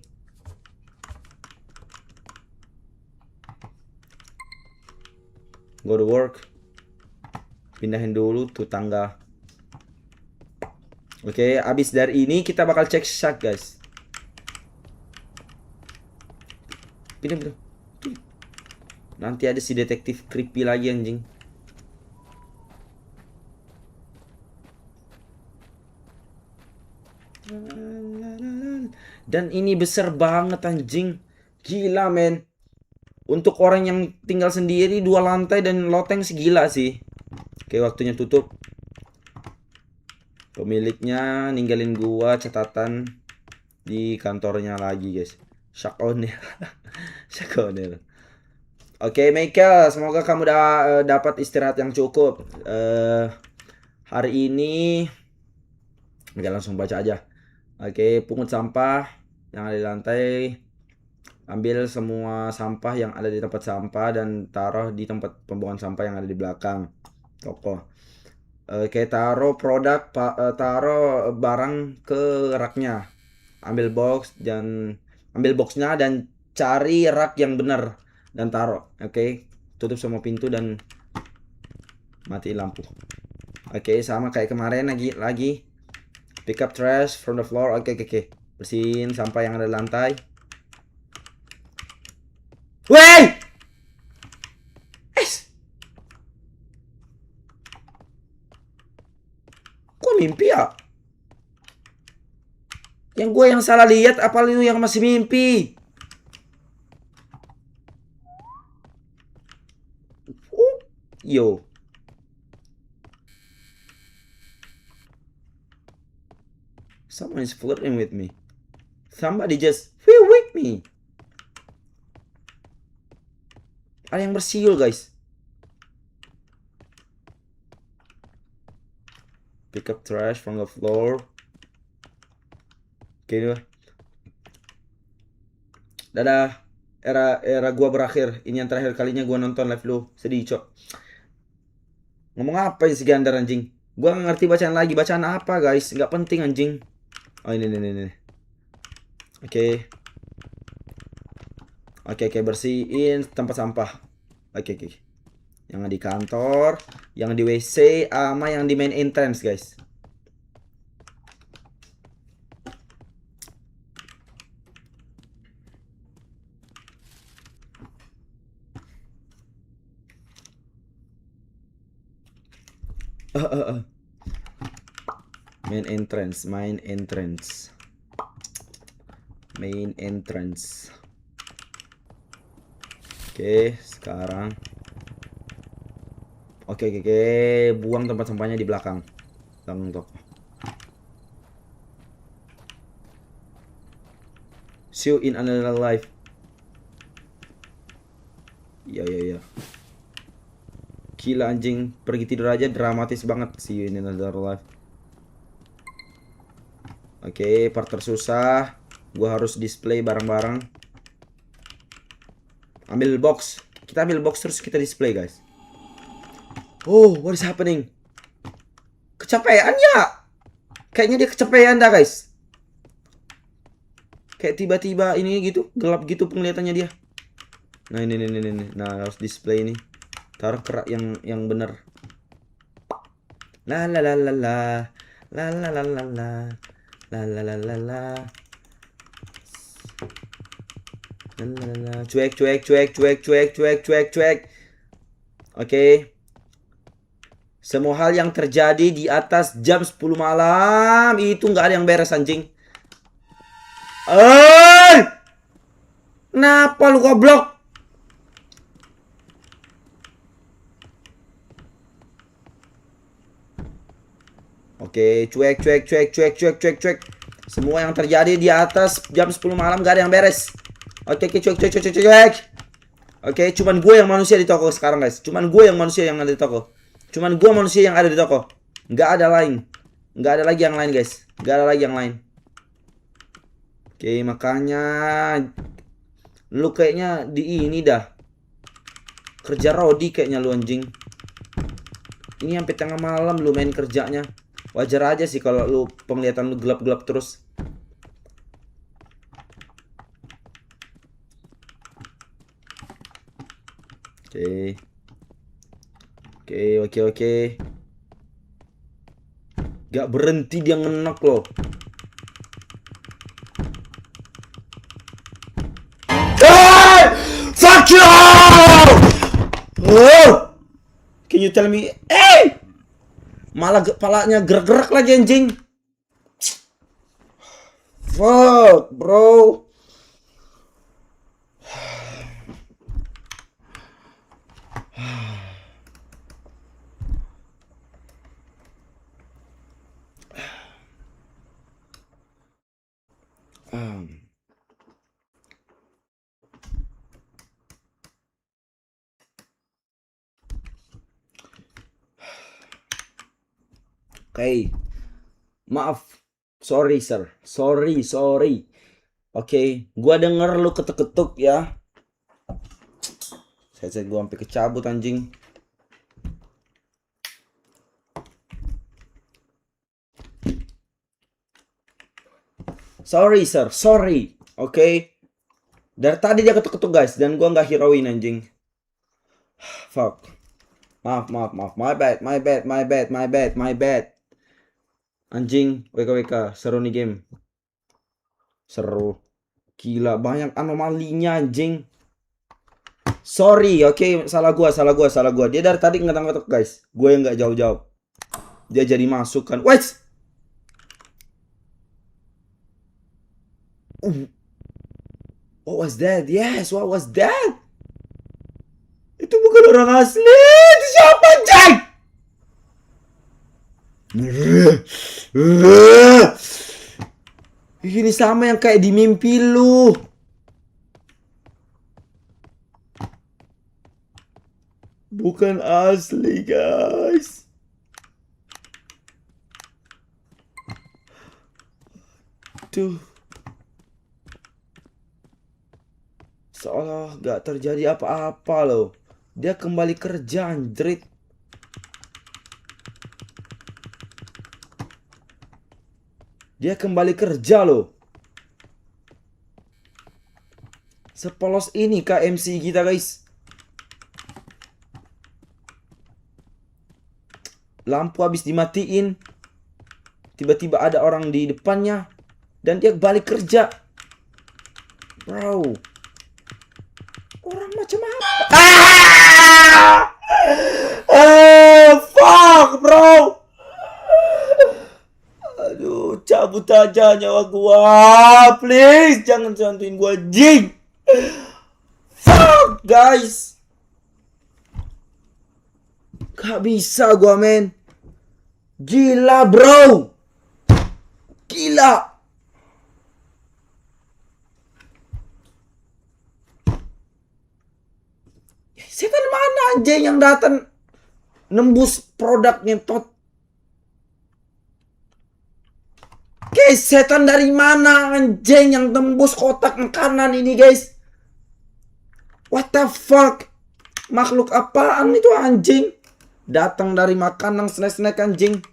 Go to work. Pindahin dulu tuh tangga. Oke, abis dari ini kita bakal cek shack, guys. Pindah. Nanti ada si detektif creepy lagi anjing. Dan ini besar banget anjing. Gila, men. Untuk orang yang tinggal sendiri 2 lantai dan loteng segila sih. Oke, waktunya tutup. Pemiliknya ninggalin gua catatan di kantornya lagi, guys. Shock owner. Oke, Michael, semoga kamu dapat istirahat yang cukup. Hari ini kita langsung baca aja. Oke, pungut sampah yang ada di lantai. Ambil semua sampah yang ada di tempat sampah dan taruh di tempat pembuangan sampah yang ada di belakang toko. Oke, taruh barang ke raknya. Ambil boxnya dan cari rak yang benar dan taruh. Oke, tutup semua pintu dan mati lampu. Oke, sama kayak kemarin lagi. Pick up trash from the floor. Oke. Bersihin sampah yang ada di lantai. Wey! Kok mimpi ya? Yang gue yang salah lihat apa lu yang masih mimpi? Yo. Someone is flirting with me. Somebody just feel with me. Ada yang bersiul, guys. Pick up trash from the floor. Oke, dadah. Era gua berakhir. Ini yang terakhir kalinya gua nonton live lu. Sedih, cok. Ngomong apa si Gandar anjing? Gua nggak ngerti bacaan lagi. Bacaan apa, guys? Nggak penting anjing. Oh, ini. Oke. Oke, bersihin tempat sampah. Oke. Yang di kantor, yang di WC, sama yang di main entrance, guys. Main entrance. Oke, sekarang. Oke. Buang tempat sampahnya di belakang. Belakang toko. See you in another life. Iya. Gila anjing, pergi tidur aja dramatis banget. See you in another life. Oke, part tersusah. Gua harus display barang-barang. Ambil box. Kita ambil box terus kita display, guys. Oh, what is happening? Kecapean ya? Kayaknya dia kecapean dah, guys. Kayak tiba-tiba ini gitu, gelap gitu penglihatannya dia. Nah, ini. Nah, harus display ini. Taruh kerak yang bener. La. Cuek. Oke. Semua hal yang terjadi di atas jam 10 malam itu nggak ada yang beres anjing. Kenapa lu goblok? Oke, cuek. Semua yang terjadi di atas jam 10 malam gak ada yang beres. Oke, cuek. Oke, cuman gue yang manusia di toko sekarang, guys. Cuman gue yang manusia yang ada di toko. Gak ada lain. Gak ada lagi yang lain, guys. Oke, makanya lu kayaknya di ini dah. Kerja rodi kayaknya lu anjing. Ini sampai tengah malam lu main kerjanya. Wajar aja sih kalau lu penglihatan lu gelap-gelap terus. Oke. Gak berhenti dia ngenak loh. Fuck you! Can you tell me? Malah kepalanya gerak-gerak lagi anjing. Fuck, bro. Oke. Maaf. Sorry, sir. Sorry. Oke, gua denger lu ketuk-ketuk ya. Saya gua sampai kecabut anjing. Sorry, sir. Sorry. Oke. Dari tadi dia ketuk-ketuk, guys, dan gua nggak heroin anjing. Fuck. Maaf. My bad. Anjing, WK. Seru nih game. Seru. Gila, banyak anomalinya anjing. Sorry, oke, salah gua. Dia dari tadi ngetok-ngetok, guys. Gue yang nggak jauh-jauh. Dia jadi masuk kan. Wait. What was that? Yes, what was that? Itu bukan orang asli. Itu siapa, Jack? Ini sama yang kayak di mimpi lu. Bukan asli, guys. Tuh. Seolah gak terjadi apa-apa loh. Dia kembali kerja, anjrit. Dia kembali kerja loh. Sepolos ini kah MC kita, guys? Lampu habis dimatiin. Tiba-tiba ada orang di depannya. Dan dia balik kerja. Bro. Orang macam apa? Fuck, bro. Aduh, cabut aja nyawa gua. Please, jangan santuin gua, jing. Fuck, guys. Gak bisa gua, men. Gila, bro. Gila. Setan mana anjing yang datang nembus produk ngentot? Guys, setan dari mana anjing yang tembus kotak makanan ini, guys? What the fuck? Makhluk apaan itu anjing? Datang dari makanan snack-snack anjing.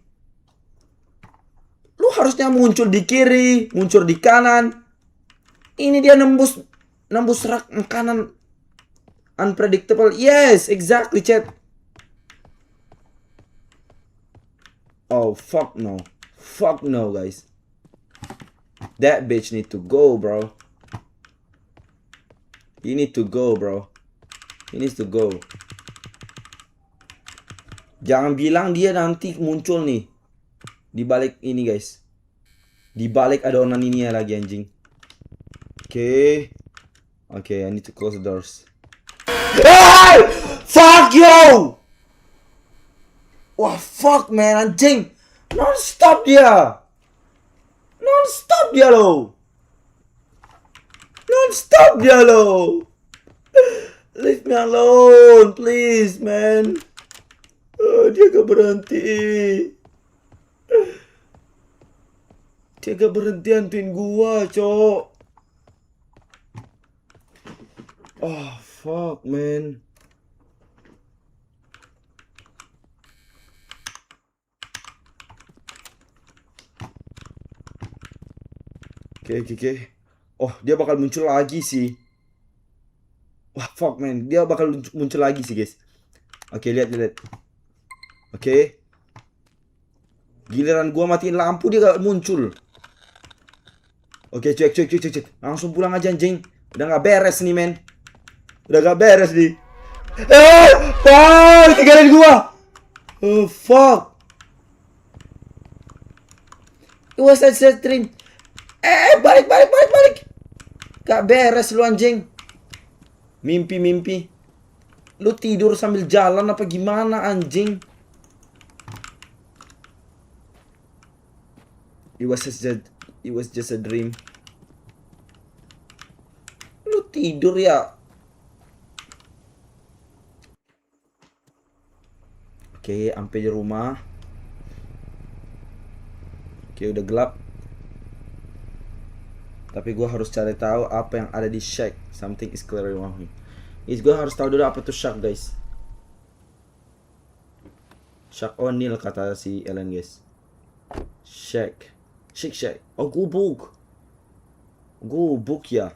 Lu harusnya muncul di kiri, muncul di kanan. Ini dia nembus rak makanan. Unpredictable. Yes, exactly, chat. Oh, fuck no. Fuck no, guys. That bitch need to go, bro. He need to go, bro. He needs to go. Jangan bilang dia nanti muncul nih. Di balik ini, guys. Di balik ada onan ini lagi, anjing. Oke. Oke, I need to close the doors. Hey! Fuck you! Wah, fuck, man, anjing. Non-stop dia. Non-stop dia lo. Non-stop dia lo. Leave me alone, please, man. Dia gak berhenti. Dia gak berhenti hantuin gua, cok. Oh, fuck, man. Oke. Oh, dia bakal muncul lagi sih. Wah, fuck, man. Dia bakal muncul lagi sih, guys. Oke, lihat. Oke. Giliran gua matiin lampu, dia gak muncul. Oke, cek. Langsung pulang aja, anjing. Udah gak beres nih, men. Udah gak beres nih. Fuck, tinggalin gua. Oh, fuck. It was a stream. Balik. Gak beres lu, anjing. Mimpi. Lu tidur sambil jalan apa gimana, anjing? It was just a dream. Lu tidur ya? Oke, sampai di rumah. Oke, udah gelap. Tapi gue harus cari tahu apa yang ada di shack. Something is clearly wrong. Gue harus tahu dulu apa tuh shack, guys. Shack O'Neal kata si Ellen, guys. Shack. Oh, gubuk ya.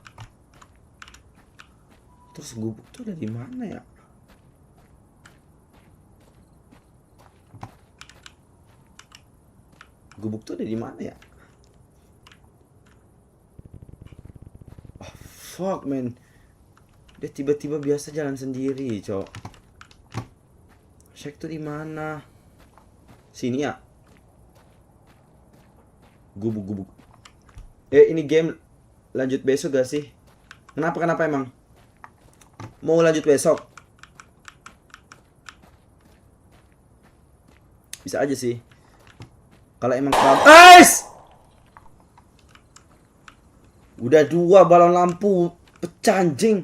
Terus gubuk tuh ada di mana ya? Gubuk tuh ada di mana ya? Oh, fuck, man. Dia tiba-tiba biasa jalan sendiri, cok. Shack tuh di mana? Sini ya. Gubuk. Ini game lanjut besok gak sih? Kenapa emang? Mau lanjut besok? Bisa aja sih. Kalau emang Udah 2 balon lampu pecah anjing.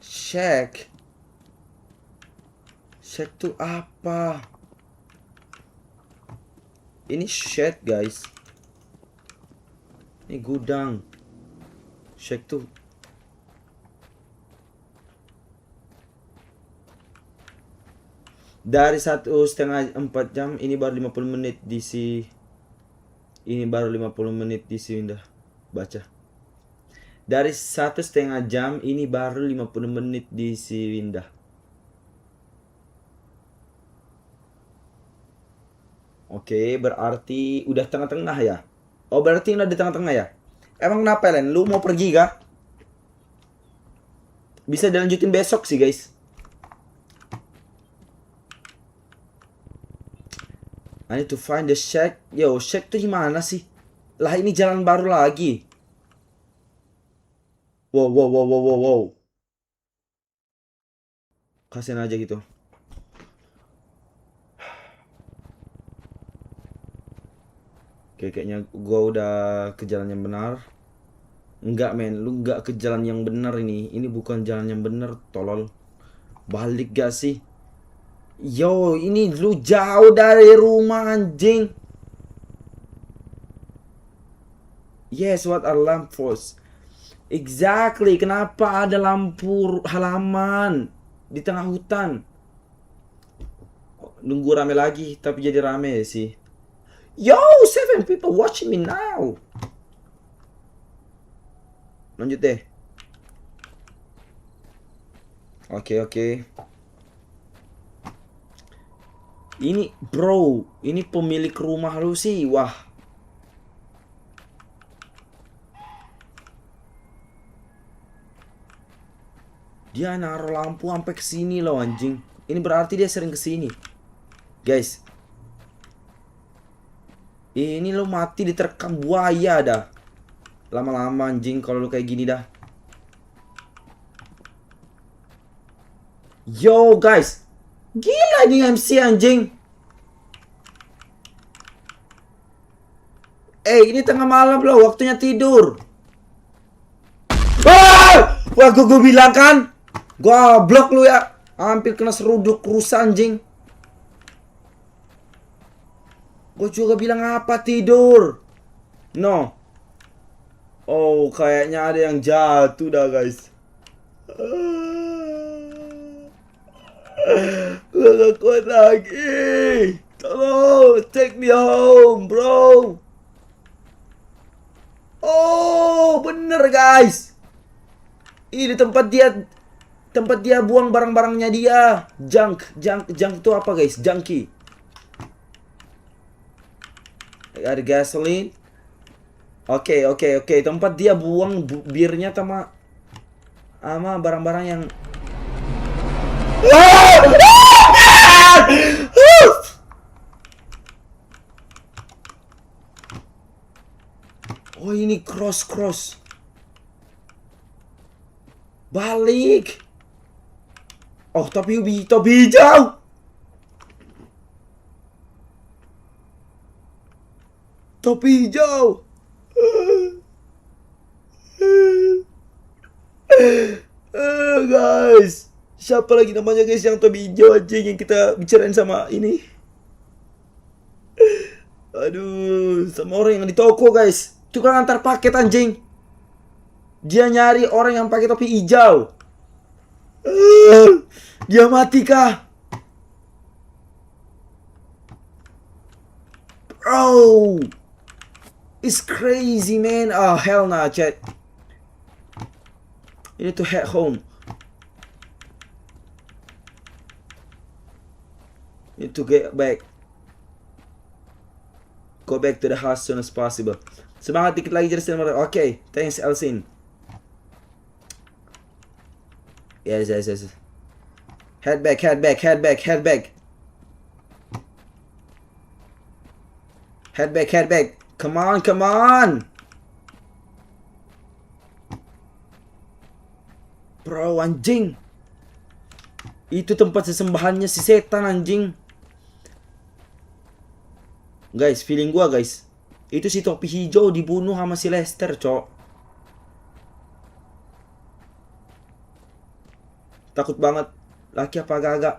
Shack. Shack tuh apa? Ini shed guys. Ini gudang. Shack tuh. Dari 1,5-4 jam, ini baru 50 menit DC. Ini baru 50 menit DC Windah. Baca. Dari 1,5 jam, ini baru 50 menit DC Windah. Oke, berarti udah tengah-tengah ya? Oh, berarti udah di tengah-tengah ya? Emang kenapa, Len? Lu mau pergi kah? Bisa dilanjutin besok sih, guys. I need to find the shack. Yo, shack tuh gimana sih? Lah ini jalan baru lagi. Wow, wow, wow, wow, wow, wow. Kasian aja gitu. Oke, kayaknya gua udah ke jalan yang benar. Enggak, men. Lu enggak ke jalan yang benar ini. Ini bukan jalan yang benar, tolol. Balik gak sih? Yo, ini lu jauh dari rumah anjing. Yes, what are lamp posts? Exactly. Kenapa ada lampu halaman di tengah hutan? Nunggu rame lagi, tapi jadi rame sih. Yo, 7 people watching me now. Lanjut deh. Oke. Ini bro, ini pemilik rumah lu sih, wah. Dia naruh lampu sampai ke sini loh anjing. Ini berarti dia sering ke sini. Guys. Ini lo mati diterkam buaya dah. Lama-lama anjing kalau lu kayak gini dah. Yo guys. Gila ini MC anjing. Ini tengah malam loh, waktunya tidur. Wah, gue bilang kan. Gua blok lu ya. Hampir kena seruduk rusa anjing. Gue juga bilang apa tidur. No. Oh, kayaknya ada yang jatuh dah guys. Gue gak kuat lagi. Tolong, take me home, bro. Oh, bener guys. Ini tempat dia buang barang-barangnya dia. Junk itu apa guys? Junkie. Ada gasoline. Oke. Tempat dia buang birnya sama barang-barang yang Oh, ini cross. Balik. Oh, topi hijau. Topi hijau. Guys. Siapa lagi namanya guys yang topi hijau aja yang kita bicarain sama ini? Aduh, sama orang yang di toko guys. Tukang antar paket anjing. Dia nyari orang yang pakai topi hijau. Dia mati kah? Bro, it's crazy man. Oh hell nah, chat. You need to head home. You need to get back. Go back to the house as soon as possible. Semangat dikit lagi jadi oke. Okay. Thanks Elsin. Yes. Head back. Head back. Come on. Bro, anjing. Itu tempat sesembahannya si setan anjing. Guys, feeling gua guys. Itu si topi hijau dibunuh sama si Lester, cok. Takut banget. Laki apa gagak?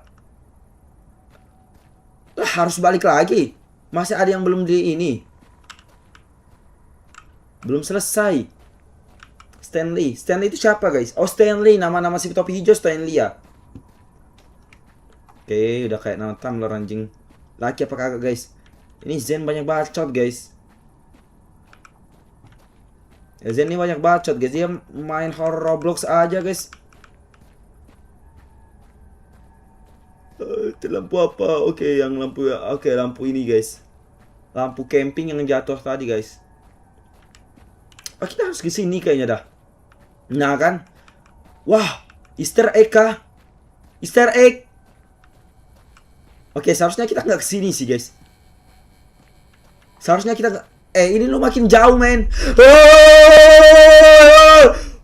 Lah, harus balik lagi. Masih ada yang belum di ini. Belum selesai. Stanley. Stanley itu siapa, guys? Oh, Stanley. Nama-nama si topi hijau Stanley ya. Oke, udah kayak nama Tumblr anjing. Laki apa kagak, guys? Ini Zen banyak bacot, guys. Ya, Zen ini banyak bacot, guys. Dia main horror Roblox aja, guys. Itu lampu apa? Oke, yang lampu ya. Oke, lampu ini, guys. Lampu camping yang jatuh tadi, guys. Oh, kita harus ke sini kayaknya dah. Nah kan? Wah, Easter egg kah? Easter egg. Oke, seharusnya kita nggak kesini sih, guys. Seharusnya kita nggak. Ini lu makin jauh, men.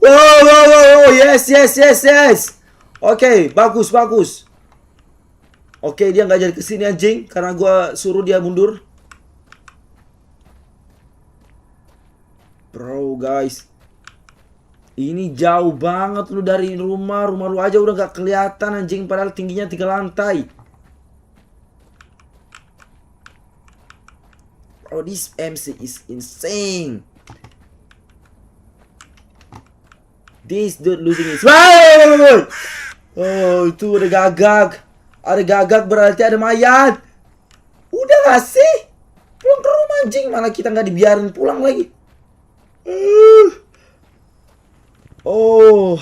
Wow. Yes. Oke, bagus. Oke, dia nggak jadi kesini anjing karena gua suruh dia mundur. Bro, guys. Ini jauh banget lu dari rumah. Rumah lu aja udah nggak kelihatan anjing padahal tingginya 3 lantai. Bro, this MC is insane. This dude losing his. Oh, itu ada gagak. Ada gagak berarti ada mayat. Udah gak sih? Pulang ke rumah anjing. Mana kita nggak dibiarin pulang lagi. Oh,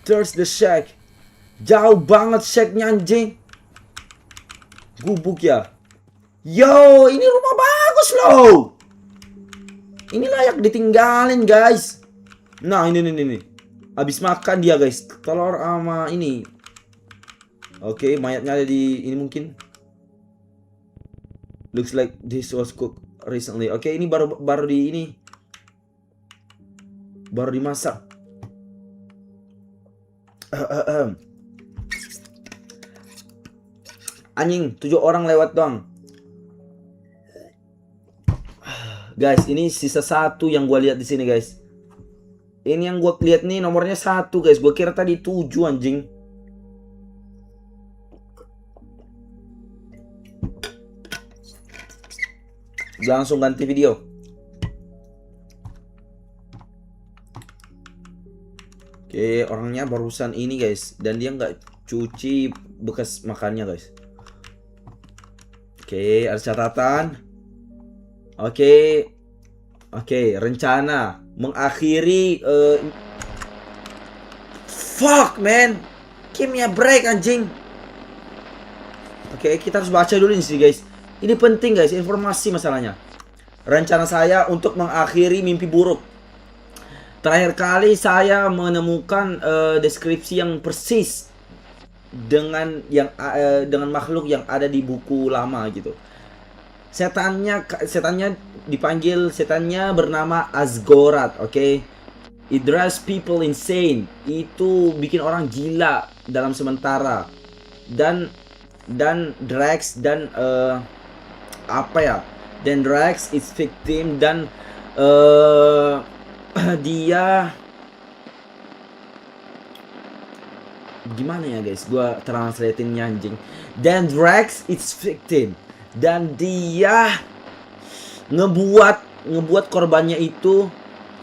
there's the shack. Jauh banget shacknya anjing. Gubuk ya. Yo, ini rumah bagus loh. Ini layak ditinggalin, guys. Nah, ini. Habis makan dia, guys. Telur sama ini. Oke, mayatnya ada di ini mungkin. Looks like this was cooked recently. Oke, ini baru di ini. Baru dimasak. Anjing, 7 orang lewat doang. Guys, ini sisa 1 yang gua lihat di sini, guys. Ini yang gua lihat nih nomornya 1, guys. Gua kira tadi 7 anjing. Langsung ganti video. Oke, orangnya barusan ini, guys. Dan dia nggak cuci bekas makannya, guys. Oke, ada catatan. Oke, rencana mengakhiri. Fuck, man. Give me a break, anjing. Oke, kita harus baca dulu sih, guys. Ini penting, guys, informasi masalahnya. Rencana saya untuk mengakhiri mimpi buruk. Terakhir kali saya menemukan deskripsi yang persis dengan makhluk yang ada di buku lama gitu. Setannya bernama Asgorat, oke? It drives people insane. Itu bikin orang gila dalam sementara. Dan Drax dan Dan Drax is victim dan dia gimana ya, guys? Gua translatingnya anjing. Dan Drax is victim dan dia ngebuat korbannya itu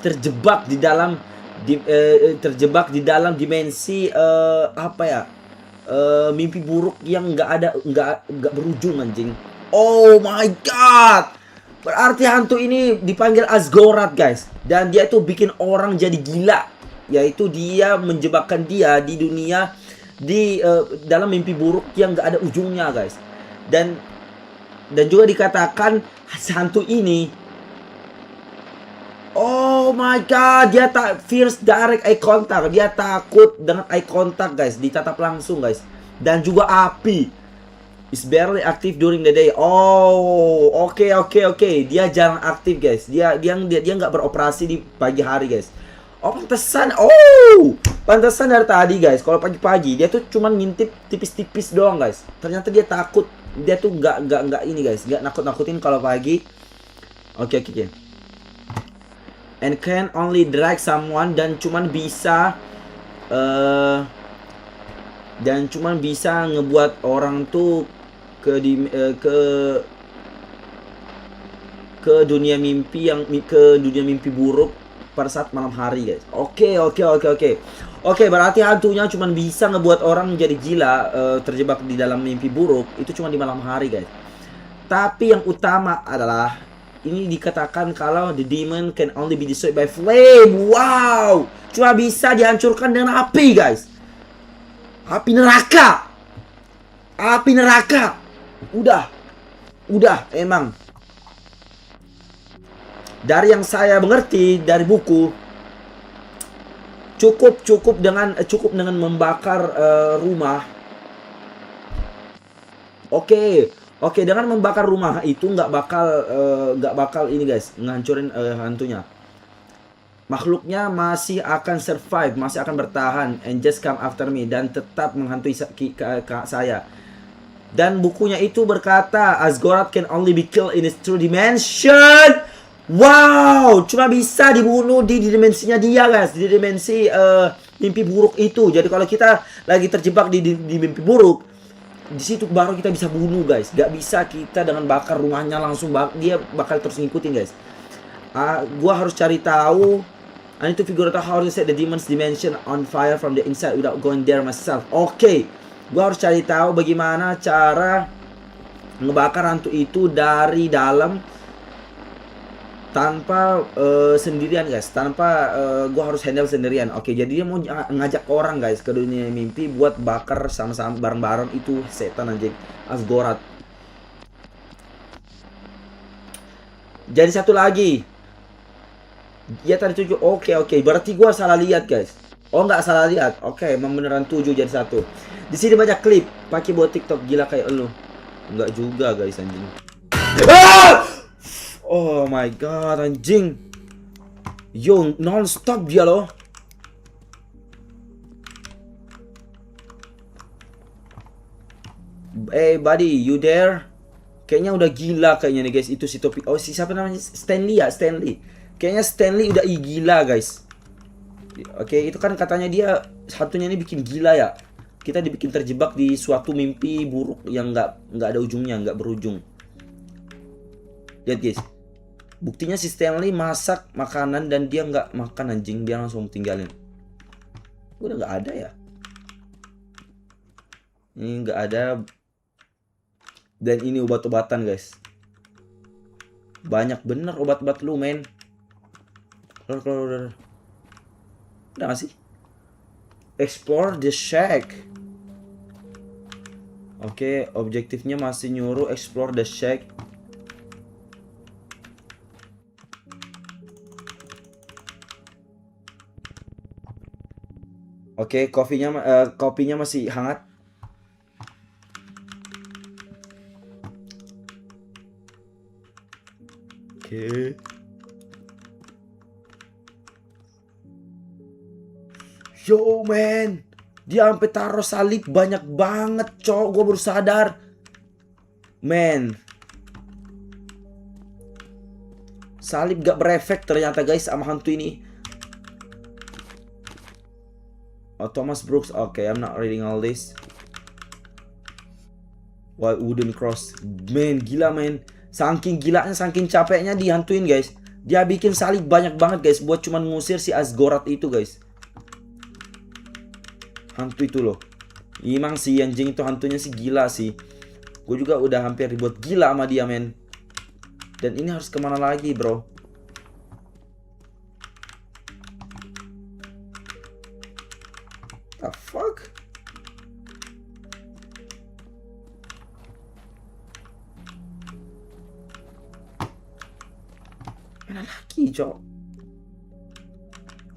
terjebak di dalam dimensi mimpi buruk yang nggak berujung anjing. Oh my god. Berarti hantu ini dipanggil Asgorat, guys. Dan dia itu bikin orang jadi gila. Yaitu dia menjebakkan dia di dunia dalam mimpi buruk yang nggak ada ujungnya, guys. Dan juga dikatakan hantu ini, oh my god, dia fears direct eye contact. Dia takut dengan eye contact, guys. Ditatap langsung, guys. Dan juga api. Is barely active during the day. Oh, oke. Dia jarang aktif, guys. Dia nggak beroperasi di pagi hari, guys. Oh, pantesan dari tadi, guys. Kalau pagi-pagi dia tuh cuman ngintip tipis-tipis doang, guys. Ternyata dia takut. Dia tuh nggak ini, guys. Nggak nakut-nakutin kalau pagi. Oke. And can only drag someone, dan cuman bisa ngebuat orang tuh ke dunia mimpi buruk pada saat malam hari, guys. Oke. Berarti hantunya cuma bisa ngebuat orang menjadi gila, terjebak di dalam mimpi buruk itu cuma di malam hari, guys. Tapi yang utama adalah ini dikatakan kalau the demon can only be destroyed by flame. Wow, cuma bisa dihancurkan dengan api, guys. Api neraka. Udah emang. Dari yang saya mengerti dari buku, cukup dengan membakar rumah. Oke, dengan membakar rumah itu nggak bakal ini, guys, ngancurin hantunya. Makhluknya masih akan survive, masih akan bertahan, and just come after me, dan tetap menghantui saya. Dan bukunya itu berkata Asgoroth can only be killed in its true dimension. Wow, cuma bisa dibunuh di dimensinya dia, guys, di dimensi mimpi buruk itu. Jadi kalau kita lagi terjebak di mimpi buruk, di situ baru kita bisa bunuh, guys. Gak bisa kita dengan bakar rumahnya langsung, dia bakal terus ngikutin, guys. Gua harus cari tahu. I need to figure out how to set the demon's dimension on fire from the inside without going there myself. Oke. Gua harus cari tahu bagaimana cara ngebakar hantu itu dari dalam tanpa sendirian, guys. Tanpa gua harus handle sendirian. Oke, jadi dia mau ngajak orang, guys, ke dunia mimpi buat bakar sama-sama bareng-bareng itu setan, anjing, Asgoroth. Jadi satu lagi. Dia tadi 7. Oke. Berarti gua salah lihat, guys. Oh, nggak salah lihat. Oke, emang beneran 7 jadi 1. Di sini banyak klip pakai buat TikTok, gila kayak elu. Enggak juga, guys, anjing. Oh my god, anjing. Yo, non-stop dia loh. Buddy, you there? Kayaknya udah gila kayaknya nih, guys. Itu si topi. Oh, si siapa namanya? Stanley ya, Stanley. Kayaknya Stanley udah gila, guys. Oke, itu kan katanya dia satunya ini bikin gila ya. Kita dibikin terjebak di suatu mimpi buruk yang nggak ada ujungnya, nggak berujung. Lihat, guys. Buktinya si Stanley masak makanan dan dia nggak makan, anjing. Dia langsung tinggalin. Udah nggak ada ya. Ini nggak ada. Dan ini obat-obatan, guys. Banyak bener obat-obat lu, men. Udah nggak sih? Explore the shack. Oke, objektifnya masih nyuruh explore the shack. Oke, kopinya masih hangat. Oke. Yo, man. Dia sampai taruh salib banyak banget, cowok. Gue baru sadar. Man. Salib gak berefek ternyata, guys, sama hantu ini. Oh, Thomas Brooks. Okay, I'm not reading all this. Why wooden cross? Man, gila, man. Saking gilanya, saking capeknya dihantuin, guys. Dia bikin salib banyak banget, guys, buat cuman ngusir si Asgoroth itu, guys. Hantu itu loh. Emang sih anjing itu hantunya sih gila sih. Gue juga udah hampir dibuat gila sama dia, men. Dan ini harus kemana lagi, bro? The fuck? Mana lagi, cok?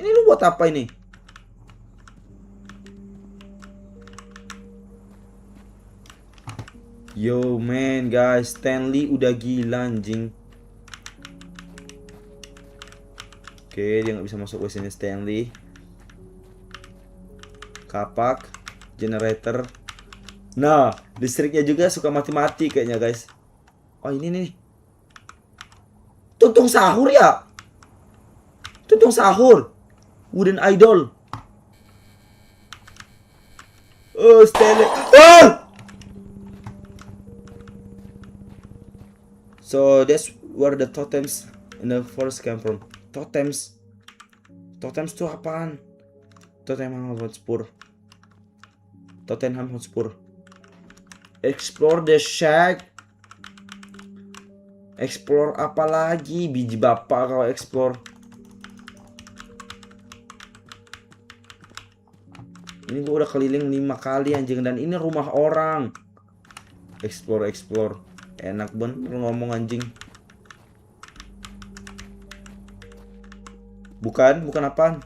Ini lu buat apa ini? Yo, man, guys, Stanley udah gila, anjing. Oke, dia nggak bisa masuk ke sini, Stanley. Kapak, generator. Nah, listriknya juga suka mati-mati kayaknya, guys. Oh, ini nih. Tuntung sahur ya? Tuntung sahur. Wooden idol. Oh, Stanley. Ah! So that's where the totems in the forest come from. Totems. Totems tuh apaan? Tottenham Hotspur. Tottenham Hotspur. Explore the shack. Explore apa lagi? Biji bapak kalau explore. Ini gua udah keliling 5 kali anjing, dan ini rumah orang. Explore, explore. Enak bener ngomong anjing. Bukan apaan?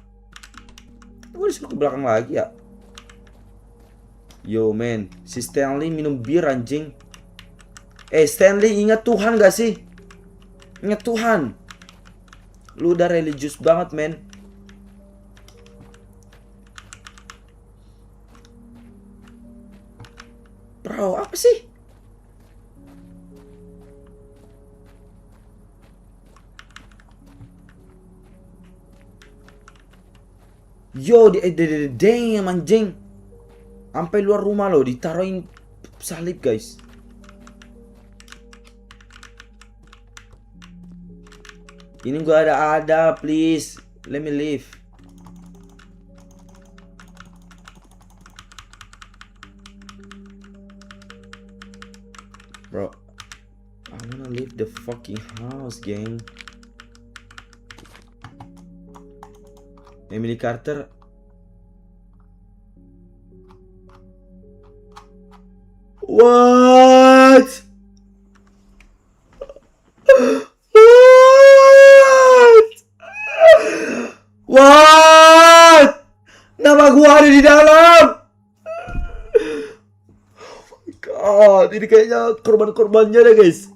Gue disuruh ke belakang lagi ya. Yo man, si Stanley minum bir anjing. Stanley, ingat Tuhan gak sih? Ingat Tuhan. Lu udah religius banget men. Bro, apa sih? Yo, damn anjing. Sampai luar rumah lo ditaruhin salib guys. Ini gua ada, please. Let me leave. Bro, I wanna leave the fucking house, gang. Emily Carter. What? What? Nama gua ada di dalam. Oh my god, ini kayaknya korban-korbannya deh guys.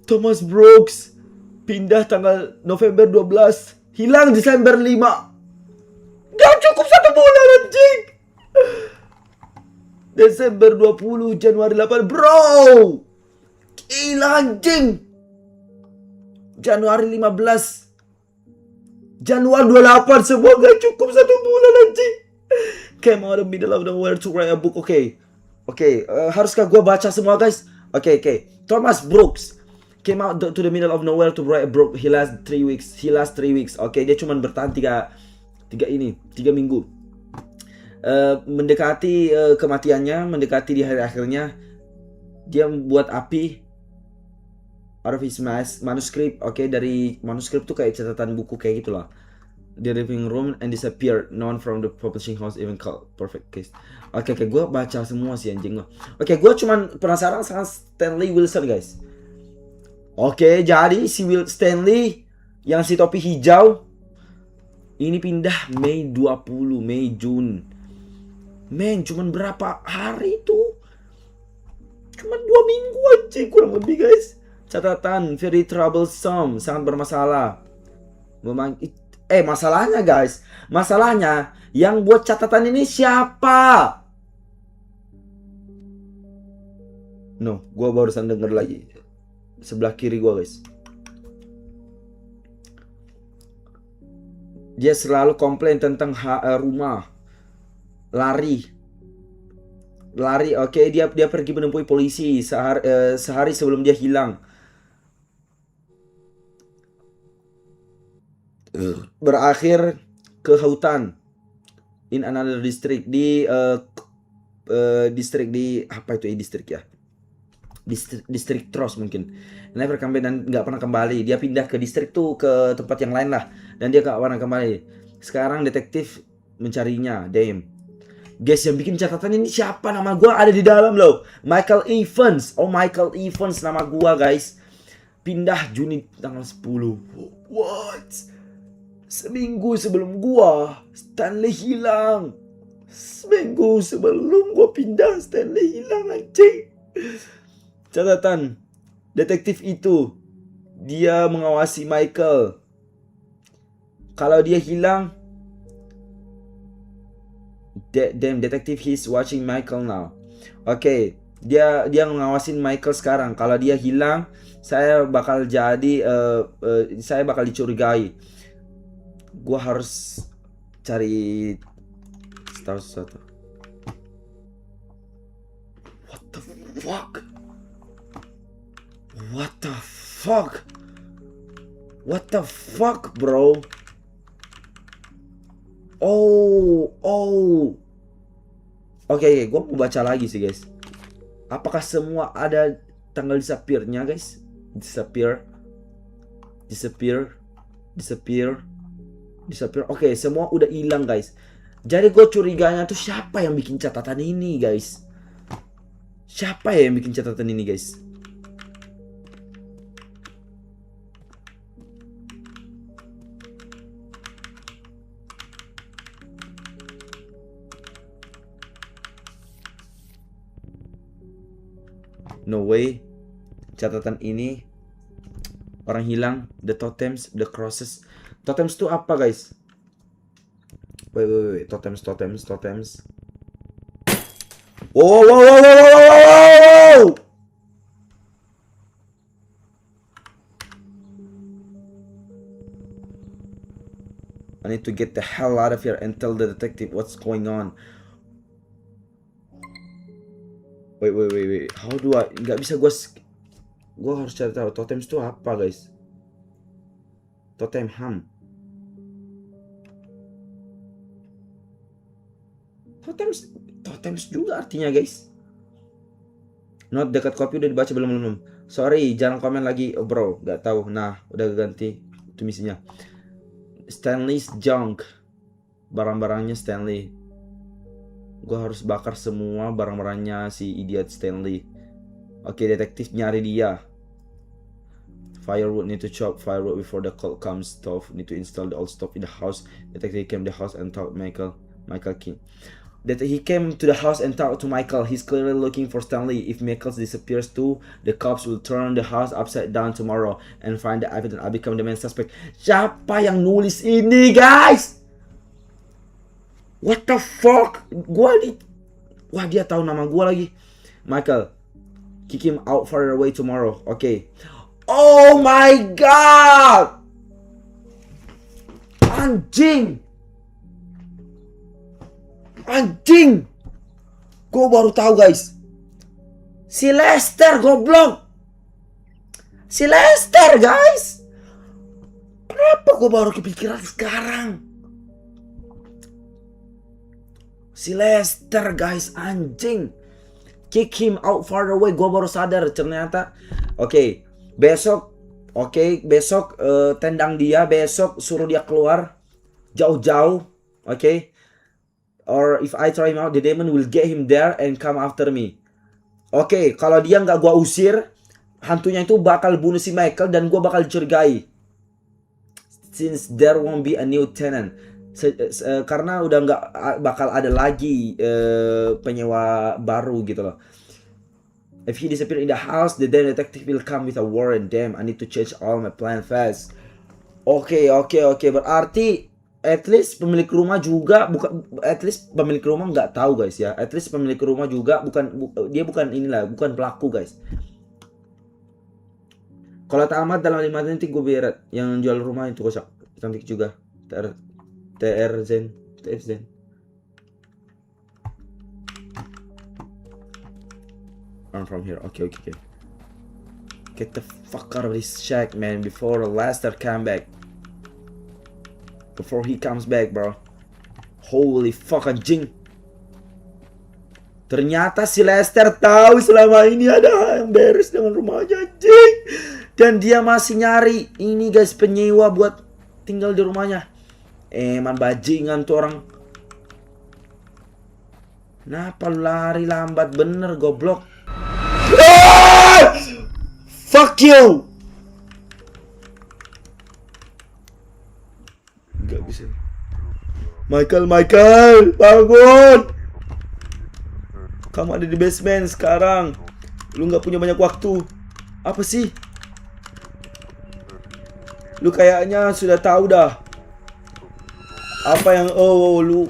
Thomas Brooks pindah tanggal November 12, hilang Desember 5. Gak cukup 1 bulan anjing. Desember 20, Januari 8, bro. Gila anjing. Januari 15, Januari 28, semua gak cukup 1 bulan anjing. Came out of the middle of nowhere to write a book. Oke, haruskah gua baca semua guys? Oke. Thomas Brooks came out to the middle of nowhere to write a book. He last 3 weeks. Oke, dia cuma bertahan 3 minggu. Mendekati kematiannya, mendekati di hari akhirnya, dia membuat api out of his manuscript. Oke, dari manuskrip tuh kayak catatan buku kayak gitulah. The living room and disappeared. No one from the publishing house even called perfect case. Oke, gue baca semua sih anjing gue. Oke, gue cuman penasaran sama Stanley Wilson guys. Oke, jadi si Stanley yang si topi hijau ini pindah Mei 20, Mei Jun. Men, cuman berapa hari tuh? Cuman 2 minggu aja kurang lebih guys. Catatan, very troublesome, sangat bermasalah. Masalahnya guys, masalahnya yang buat catatan ini siapa? No, gua barusan denger lagi. Sebelah kiri gua guys. Dia selalu komplain tentang rumah. Lari, oke, dia pergi menemui polisi sehari sebelum dia hilang. Berakhir ke hutan in another district di distrik di apa itu distrik ya, distrik Trost mungkin. Never come back, dan nggak pernah kembali. Dia pindah ke distrik tuh, ke tempat yang lain lah, dan dia nggak pernah kembali. Sekarang detektif mencarinya. Damn guys, yang bikin catatan ini siapa? Nama gua ada di dalam loh. Michael Evans. Oh, Michael Evans nama gua guys. Pindah Juni tanggal 10. What? Seminggu sebelum gua Stanley hilang. Seminggu sebelum gua pindah Stanley hilang anjing. Catatan, detektif itu dia mengawasi Michael. Kalau dia hilang, damn, detective, he's watching Michael now. Oke, Dia ngawasin Michael sekarang. Kalau dia hilang, saya bakal saya bakal dicurigai. Gua harus cari tahu sesuatu. What the fuck? What the fuck? What the fuck, bro? Oh. Oke, gue mau baca lagi sih, guys. Apakah semua ada tanggal disappear-nya, guys? Disappear. Oke, semua udah hilang, guys. Jadi gue curiganya tuh siapa yang bikin catatan ini, guys? Siapa ya yang bikin catatan ini, guys? No way. Catatan ini orang hilang, the totems, the crosses. Totems tuh apa, guys? Wait. Totems. Wow. I need to get the hell out of here and tell the detective what's going on. Wait. How do I? Nggak bisa gue harus cari tahu totems itu apa, guys. Totem ham. Totems juga artinya, guys. Not dekat kopi udah dibaca belum. Sorry, jangan komen lagi, bro. Nggak tahu. Nah, udah ganti itu misinya. Stanley's junk. Barang-barangnya Stanley. Gue harus bakar semua barang-barangnya si idiot Stanley. Oke, detektif nyari dia. Firewood, need to chop firewood before the cold comes. Stove, need to install the old stove in the house. Detective came to the house and told Michael King that he came to the house and talked to Michael. He's clearly looking for Stanley. If Michael disappears too, the cops will turn the house upside down tomorrow and find the evidence. I'll become the main suspect. Siapa yang nulis ini, guys? What the fuck? Wah, dia tahu nama gua lagi. Michael, kick him out further away tomorrow. Okay. Oh my god! Anjing! Gua baru tahu, guys. Si Lester, goblok. Si Lester, guys. Kenapa gua baru kepikiran sekarang? Si Lester, guys, anjing. Kick him out far away. Gue baru sadar ternyata. Oke, besok tendang dia. Besok suruh dia keluar jauh-jauh. Oke. Or if I try him out, the demon will get him there and come after me. Oke, kalau dia nggak gue usir, hantunya itu bakal bunuh si Michael dan gue bakal dicurigai. Since there won't be a new tenant. Karena udah nggak bakal ada lagi penyewa baru gitu loh. If he disappear in the house, the detective will come with a warrant. Damn, I need to change all my plan fast. Oke. Berarti at least pemilik rumah juga pemilik rumah nggak tahu, guys ya. At least pemilik rumah juga bukan pelaku, guys. Kalau tamat dalam 5 menit gue beret. Yang jual rumah itu kocak, cantik juga. TR Zen. I'm from here. Okay. Get the fuck out of this shack, man, before Lester come back. Before he comes back, bro. Holy fuck, anjing. Ternyata si Lester tahu selama ini ada yang beres dengan rumahnya, anjing. Dan dia masih nyari ini, guys, penyewa buat tinggal di rumahnya. Eman bajingan tuh orang. Kenapa lu lari lambat bener, goblok? Fuck you. Gak bisa. Michael, bangun. Kamu ada di basement sekarang. Lu gak punya banyak waktu. Apa sih? Lu kayaknya sudah tahu dah. Apa yang lu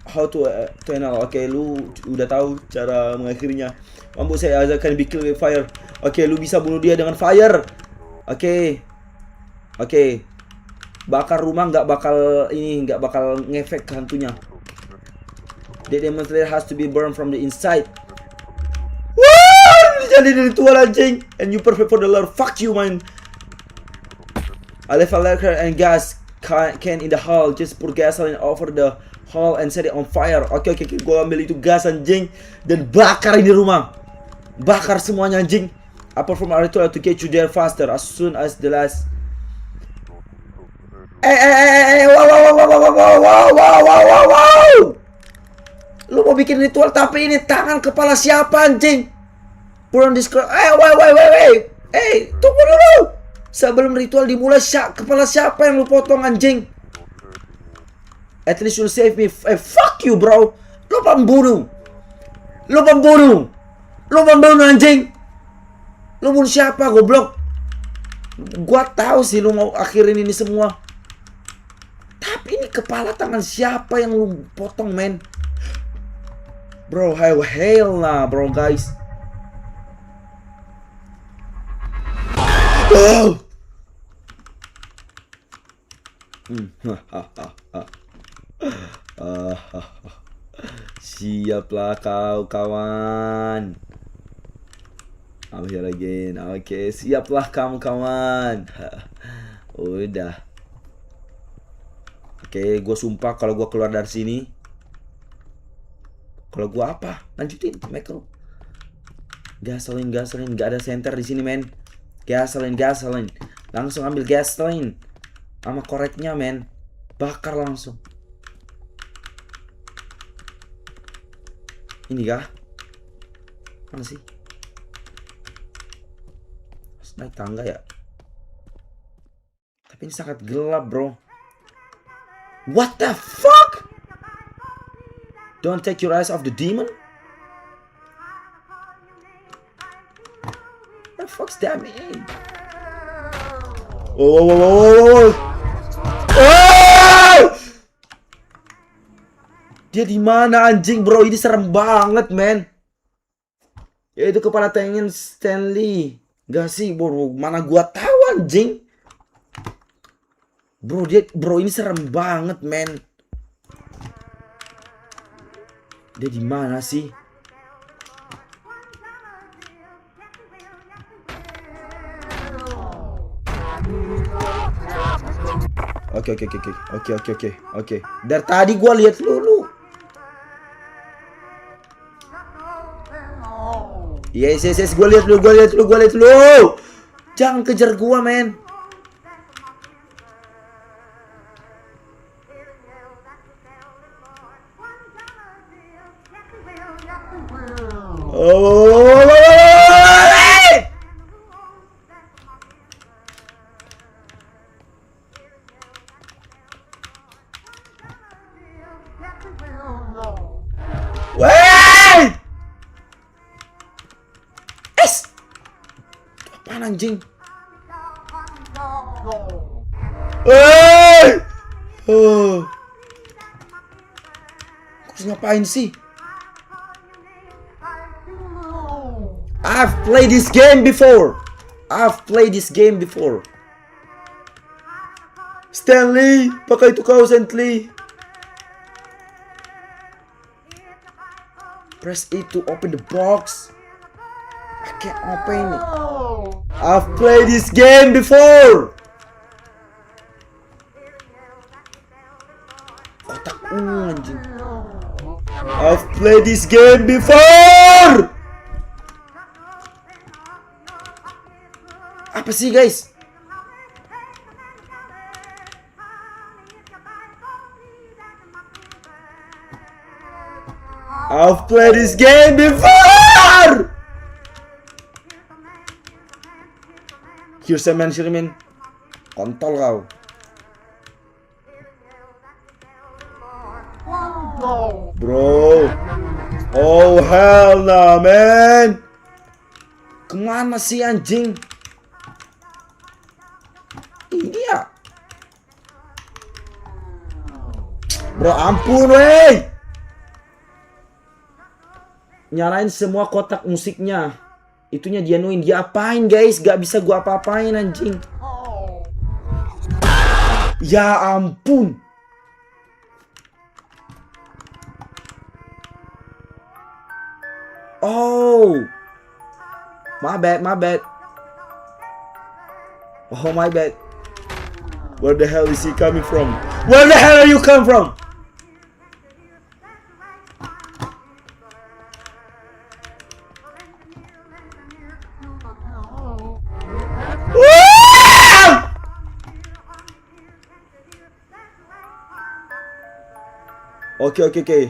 how to enal. Oke, lu udah tahu cara mengakhirinya. Rambut saya akan be killed with fire. Oke, lu bisa bunuh dia dengan fire. Oke. Oke. Bakar rumah nggak bakal ngefek ke hantunya. The demonstrator has to be burned from the inside. Wah, jadi ritual anjing. And you perfect for the Lord. Fuck you, man. I left a lighter and gas can in the hall. Just pour gasoline over the hall and set it on fire. Oke, gue ambil itu gas anjing dan bakar ini rumah. Bakar semuanya anjing. I perform a ritual to get you there faster as soon as the last. Wow. Lu mau bikin ritual tapi ini tangan kepala siapa anjing? Put on this. Wait. Tunggu dulu. Sebelum ritual dimulai, kepala siapa yang lu potong anjing? At least you'll save me. Fuck you, bro. Lu pembunuh anjing. Lu bunuh siapa, goblok? Gua tahu sih lu mau akhirin ini semua. Tapi ini kepala tangan siapa yang lu potong, men? Bro, hell nah, bro, guys. Oh. Siaplah kau, kawan. I'm here again. Oke, siaplah kamu, kawan. Udah. Oke, gue sumpah kalau gue keluar dari sini. Kalau gue apa? Lanjutin, Michael. Gasoline. Gak ada center di sini, men. Gasoline. Langsung ambil gasoline. Sama koreknya, men. Bakar langsung. Ini kah? Mana sih? Naik tangga ya. Tapi ini sangat gelap, bro. What the fuck? Don't take your eyes off the demon. What the fuck's that mean? Oh. Dia di mana anjing, bro? Ini serem banget, men. Ya itu kepala tangan Stanley. Gak sih, bro, mana gua tahu anjing. Bro, ini serem banget, men. Dia di mana sih? Oke. Dari tadi gua lihat lu. Yes, gua lihat lu. Jangan kejar gua, men. Wait! Apaan anjing? Harus ngapain sih? I've played this game before. Stanley, pakai itu kau, Stanley. Press E to open the box. I can't open it. I've played this game before. Kotak anjing. I've played this game before. Apa sih, guys? I've played this game before. Here's a man, Shirmin. Kontol kau. Bro. Oh hell nah, man. Kemana sih anjing? Ini ya. Bro, ampun, wey. Nyalain semua kotak musiknya. Itunya dianuin. Dia apain guys? Gak bisa gua apa-apain anjing. Ya ampun. Oh. My bad, my bad. Oh my bad. Where the hell is he coming from? Where the hell are you come from? Oke, oke, oke.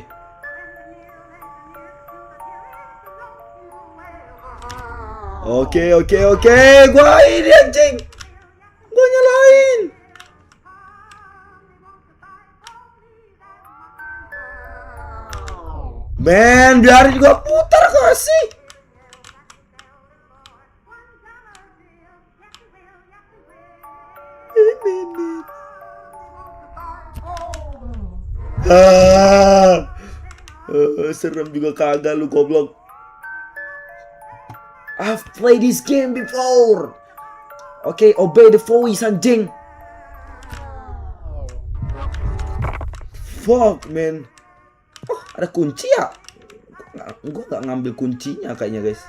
Oke, oke, oke. Gua ini anjing. Gua nyalain. Men, biarin gua putar kasih. Serem juga kagak lu goblok. I've played this game before. Okay, obey the voice anjing. Fuck man. Oh, ada kunci ya? Gua nggak ngambil kuncinya kayaknya guys.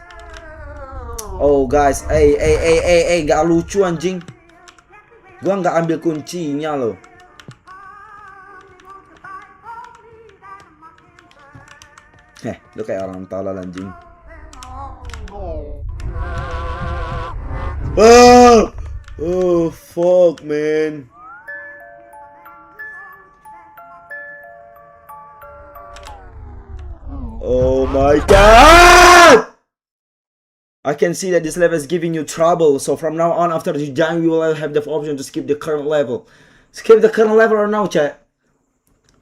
Oh guys, gak lucu anjing. Gua nggak ambil kuncinya loh. Lu kayak orang tolol anjing. Oh, fuck man. Oh my god! I can see that this level is giving you trouble. So from now on, after you die, you will have the option to skip the current level. Skip the current level or now, chat.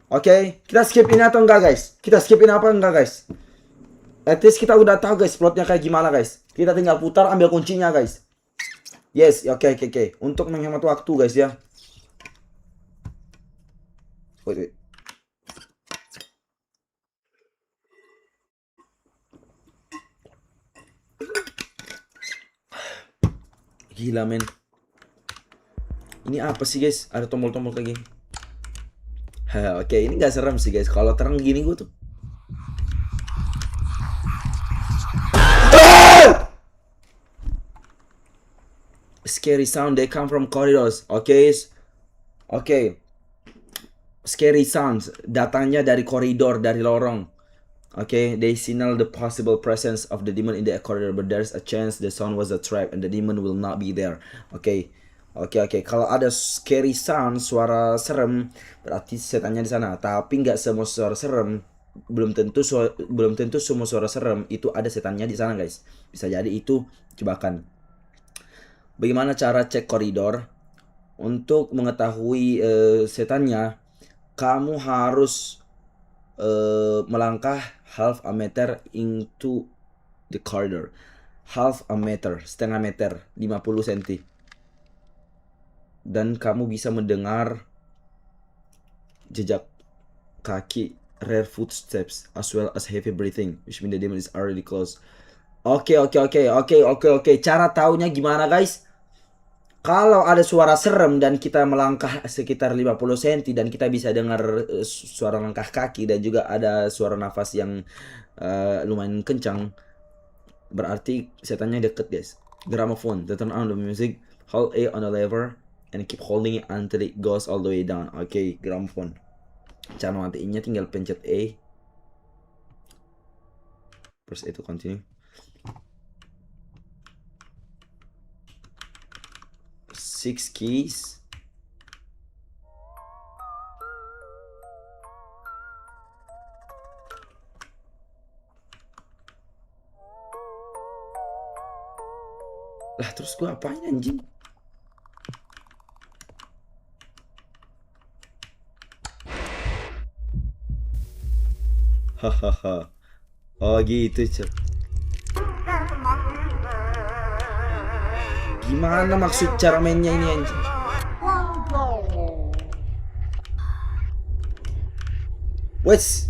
Oke, kita skip ini atau enggak guys? Kita skip ini apa enggak guys? At least kita udah tahu guys plotnya kayak gimana guys. Kita tinggal putar ambil kuncinya guys. Yes, oke. Untuk menghemat waktu guys ya. Wait. Gila men. Ini apa sih guys? Ada tombol-tombol kayak gini. Oke, ini gak serem sih guys. Kalau terang gini gue tuh. Scary sound, they come from corridors. Oke. Scary sounds datangnya dari koridor, dari lorong. Oke, they signal the possible presence of the demon in the corridor, but there's a chance the sound was a trap and the demon will not be there. Oke. Kalau ada scary sound, suara serem, berarti setannya di sana. Tapi nggak semua suara serem, belum tentu semua suara serem itu ada setannya di sana, guys. Bisa jadi itu jebakan. Bagaimana cara cek koridor? Untuk mengetahui setannya, kamu harus melangkah half a meter into the corridor. Half a meter, setengah meter, 50 cm. Dan kamu bisa mendengar jejak kaki, rare footsteps, as well as heavy breathing, which means the demon is already close. Oke. Cara taunya gimana guys? Kalau ada suara serem dan kita melangkah sekitar 50 cm dan kita bisa dengar suara langkah kaki dan juga ada suara nafas yang lumayan kencang, berarti setannya deket guys. Gramophone, to turn on the music, hold A on the lever and keep holding it until it goes all the way down. Oke, gramophone. Cara matiinnya tinggal pencet A. Press A to continue. 6 keys. Lah terus gue apain anjing? Hahaha. Oh gitu cek. Gimana maksud cara mainnya ini anjing? Wes.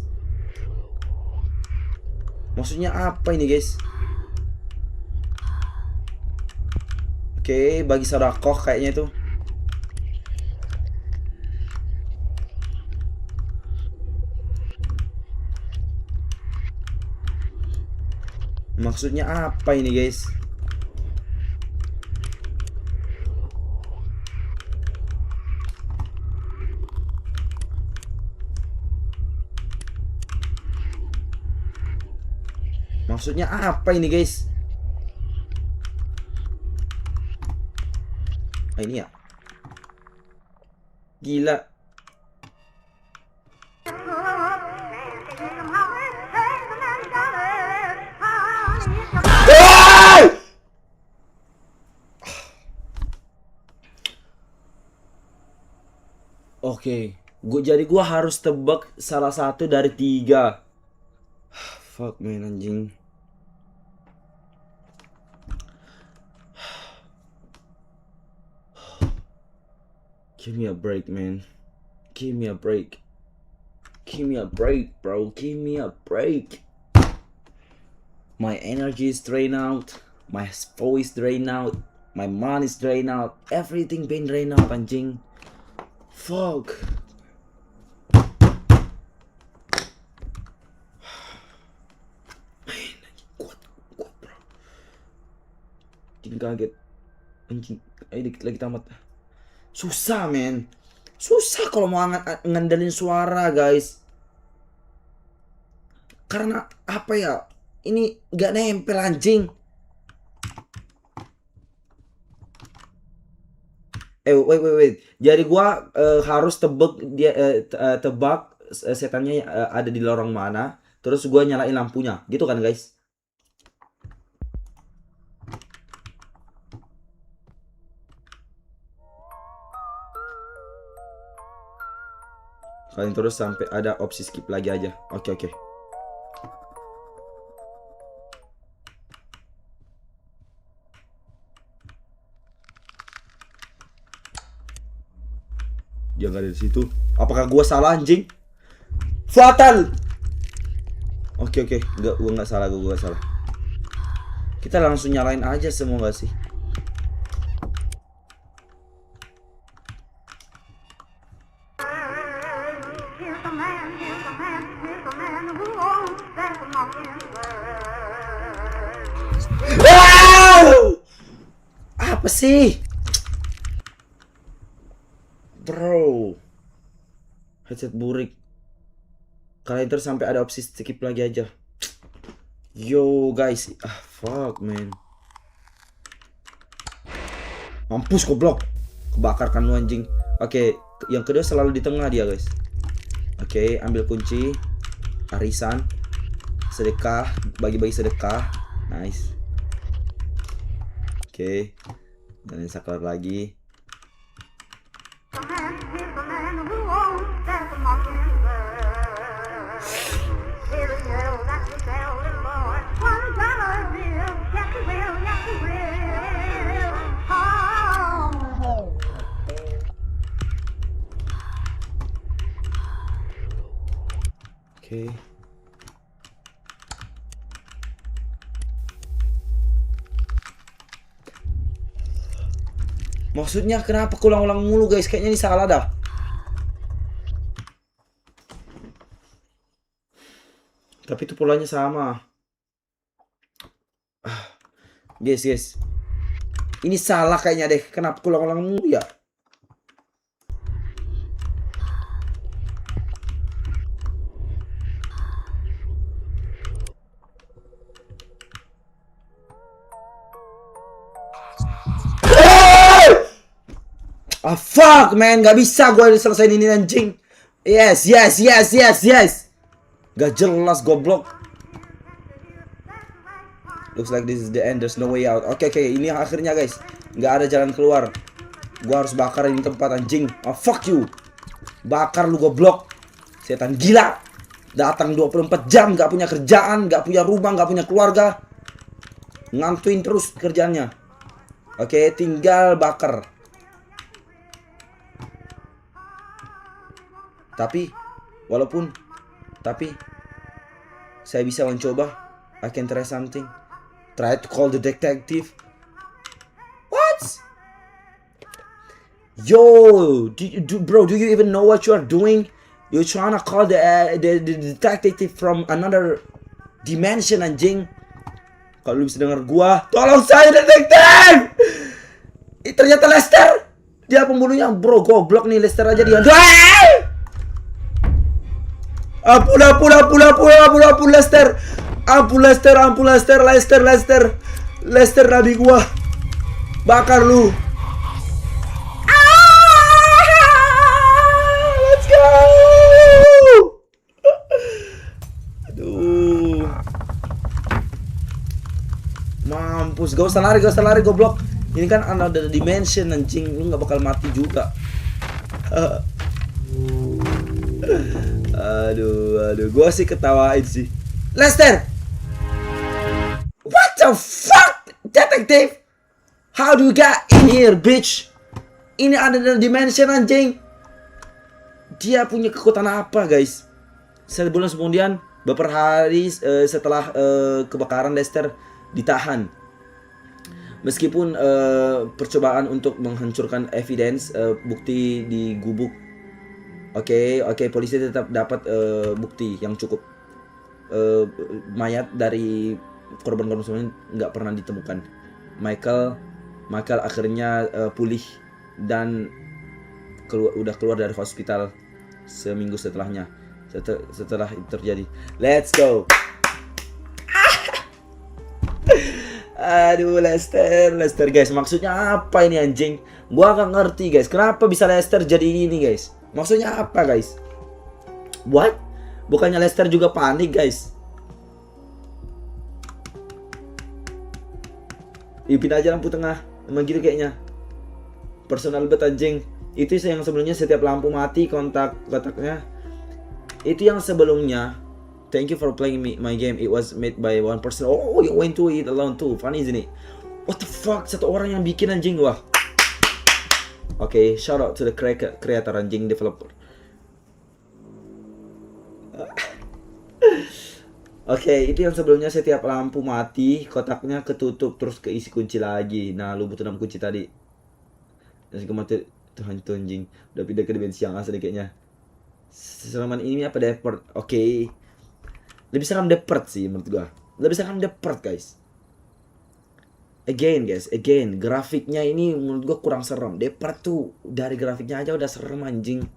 Maksudnya apa ini guys? Oke, bagi sodakoh kayaknya itu. Maksudnya apa ini guys? Maksudnya apa ini guys? Ah, ini ya. Gila. Oke, gua harus tebak salah satu dari 3. Fuck man anjing. Give me a break man. Give me a break. Give me a break, bro. Give me a break. My energy is drained out. My voice drained out. My money is drained out. Everything been drained out anjing. Fuck. Kuat, kuat bro. Anjing kaget. Anjing, ayo dikit lagi tamat. Susah men. Susah kalau mau ngandelin suara guys. Karena apa ya? Ini gak nempel anjing. Wait. Jadi gua harus tebak setannya ada di lorong mana. Terus gua nyalain lampunya, gitu kan guys? Kalian terus sampai ada opsi skip lagi aja. Oke. Dia nggak ada di situ. Apakah gua salah anjing? Fatal. Oke. Gua nggak salah, gua salah. Kita langsung nyalain aja semua nggak sih? Apa sih? Bro. Headset burik. Kalian terus sampai ada opsi skip lagi aja. Yo guys. Fuck man. Mampus goblok. Kebakar kan lu anjing. Oke, yang kedua selalu di tengah dia guys. Oke, ambil kunci. Arisan. Sedekah, bagi-bagi sedekah. Nice. Oke. Dan saklar lagi. Oke. Maksudnya kenapa ulang-ulang mulu guys? Kayaknya ini salah dah. Tapi itu polanya sama. Guys. Ini salah kayaknya deh. Kenapa ulang-ulang mulu ya? Fuck man, gak bisa gue selesaiin ini anjing. Yes. Gak jelas goblok. Looks like this is the end, there's no way out. Oke, ini akhirnya guys. Gak ada jalan keluar. Gue harus bakar ini tempat anjing. Fuck you. Bakar lu goblok. Setan gila. Datang 24 jam, gak punya kerjaan, gak punya rumah, gak punya keluarga. Ngantuin terus kerjaannya. Oke, tinggal bakar. Tapi saya bisa mencoba I can try something. Try to call the detective. What? Yo, bro, do you even know what you are doing? You're trying to call the detective from another dimension, anjing. Kalau lu bisa dengar gua, tolong saya detektif. Ternyata Lester. Dia pembunuhnya, bro. Goblok nih Lester aja dia. Ampun, ampun, ampun, ampun, ampun, ampun Lester. Ampun Lester, ampun Lester, Lester, Lester. Lester nabi gua. Bakar lu. Let's go. Aduh. Mampus, gak usah lari, goblok. Ini kan another dimension, anjing. Lu gak bakal mati juga. Aduh, gua sih ketawain sih. Lester! What the fuck? Detective? How do you get in here, bitch? Ini another dimension, anjing. Dia punya kekuatan apa, guys? Sebulan kemudian, beberapa hari setelah kebakaran, Lester ditahan. Meskipun percobaan untuk menghancurkan evidence, bukti di gubuk. Oke, polisi tetap dapat bukti yang cukup. Mayat dari korban-korban sebelumnya nggak pernah ditemukan. Michael akhirnya pulih dan udah keluar dari hospital seminggu setelahnya. Setelah itu terjadi. Let's go. Aduh, Lester guys, maksudnya apa ini, anjing? Gua gak ngerti, guys. Kenapa bisa Lester jadi ini, guys? Maksudnya apa, guys? What? Bukannya Lester juga panik, guys? Ipin aja lampu tengah. Emang gitu kayaknya. Personal bet, anjing. Itu yang sebelumnya setiap lampu mati kotaknya. Itu yang sebelumnya. Thank you for playing my game. It was made by one person. Oh, you went to it alone too. Funny, isn't it? What the fuck? Satu orang yang bikin, anjing. Wah. Oke, shout out to the creator, anjing, developer. Oke, itu yang sebelumnya setiap lampu mati, kotaknya ketutup terus keisi kunci lagi. Nah, lu butuh 6 kunci tadi. Dan kemati Tuhan itu, anjing. Udah pindah ke dimensi yang asli kayaknya. Selama ini apa Deport? Oke. Lebih serem Deport sih menurut gua. Lebih serem Deport, guys. Again, grafiknya ini menurut gua kurang serem. Deport tuh dari grafiknya aja udah serem, anjing.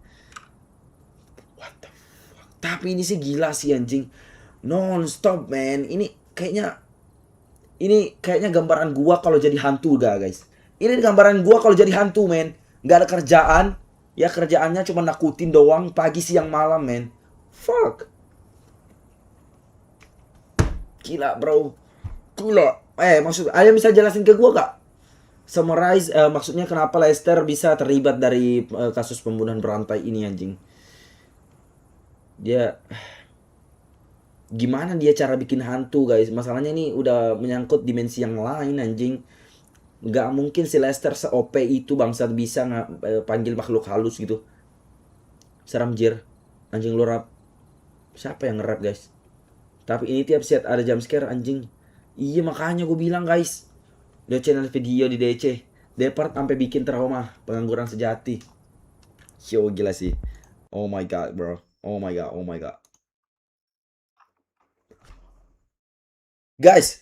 What the fuck? Tapi ini sih gila sih, anjing. Non-stop, man. Ini kayaknya gambaran gua kalau jadi hantu, guys. Ini gambaran gua kalau jadi hantu, man. Gak ada kerjaan. Ya kerjaannya cuma nakutin doang pagi siang malam, man. Fuck. Gila, bro. Gila. Maksud ada yang bisa jelasin ke gua gak? Summarize maksudnya kenapa Lester bisa terlibat dari kasus pembunuhan berantai ini, anjing. Gimana dia cara bikin hantu, guys? Masalahnya ini udah menyangkut dimensi yang lain, anjing. Gak mungkin si Lester se-OP itu bangsat bisa panggil makhluk halus gitu. Seram jir. Anjing, lu rap. Siapa yang nge-rap, guys? Tapi ini tiap set ada jump scare, anjing. Iya, makanya gue bilang, guys. Lihat channel video di DC. Depart sampai bikin trauma pengangguran sejati. Yo, gila sih. Oh my god, bro. Oh my god. Guys,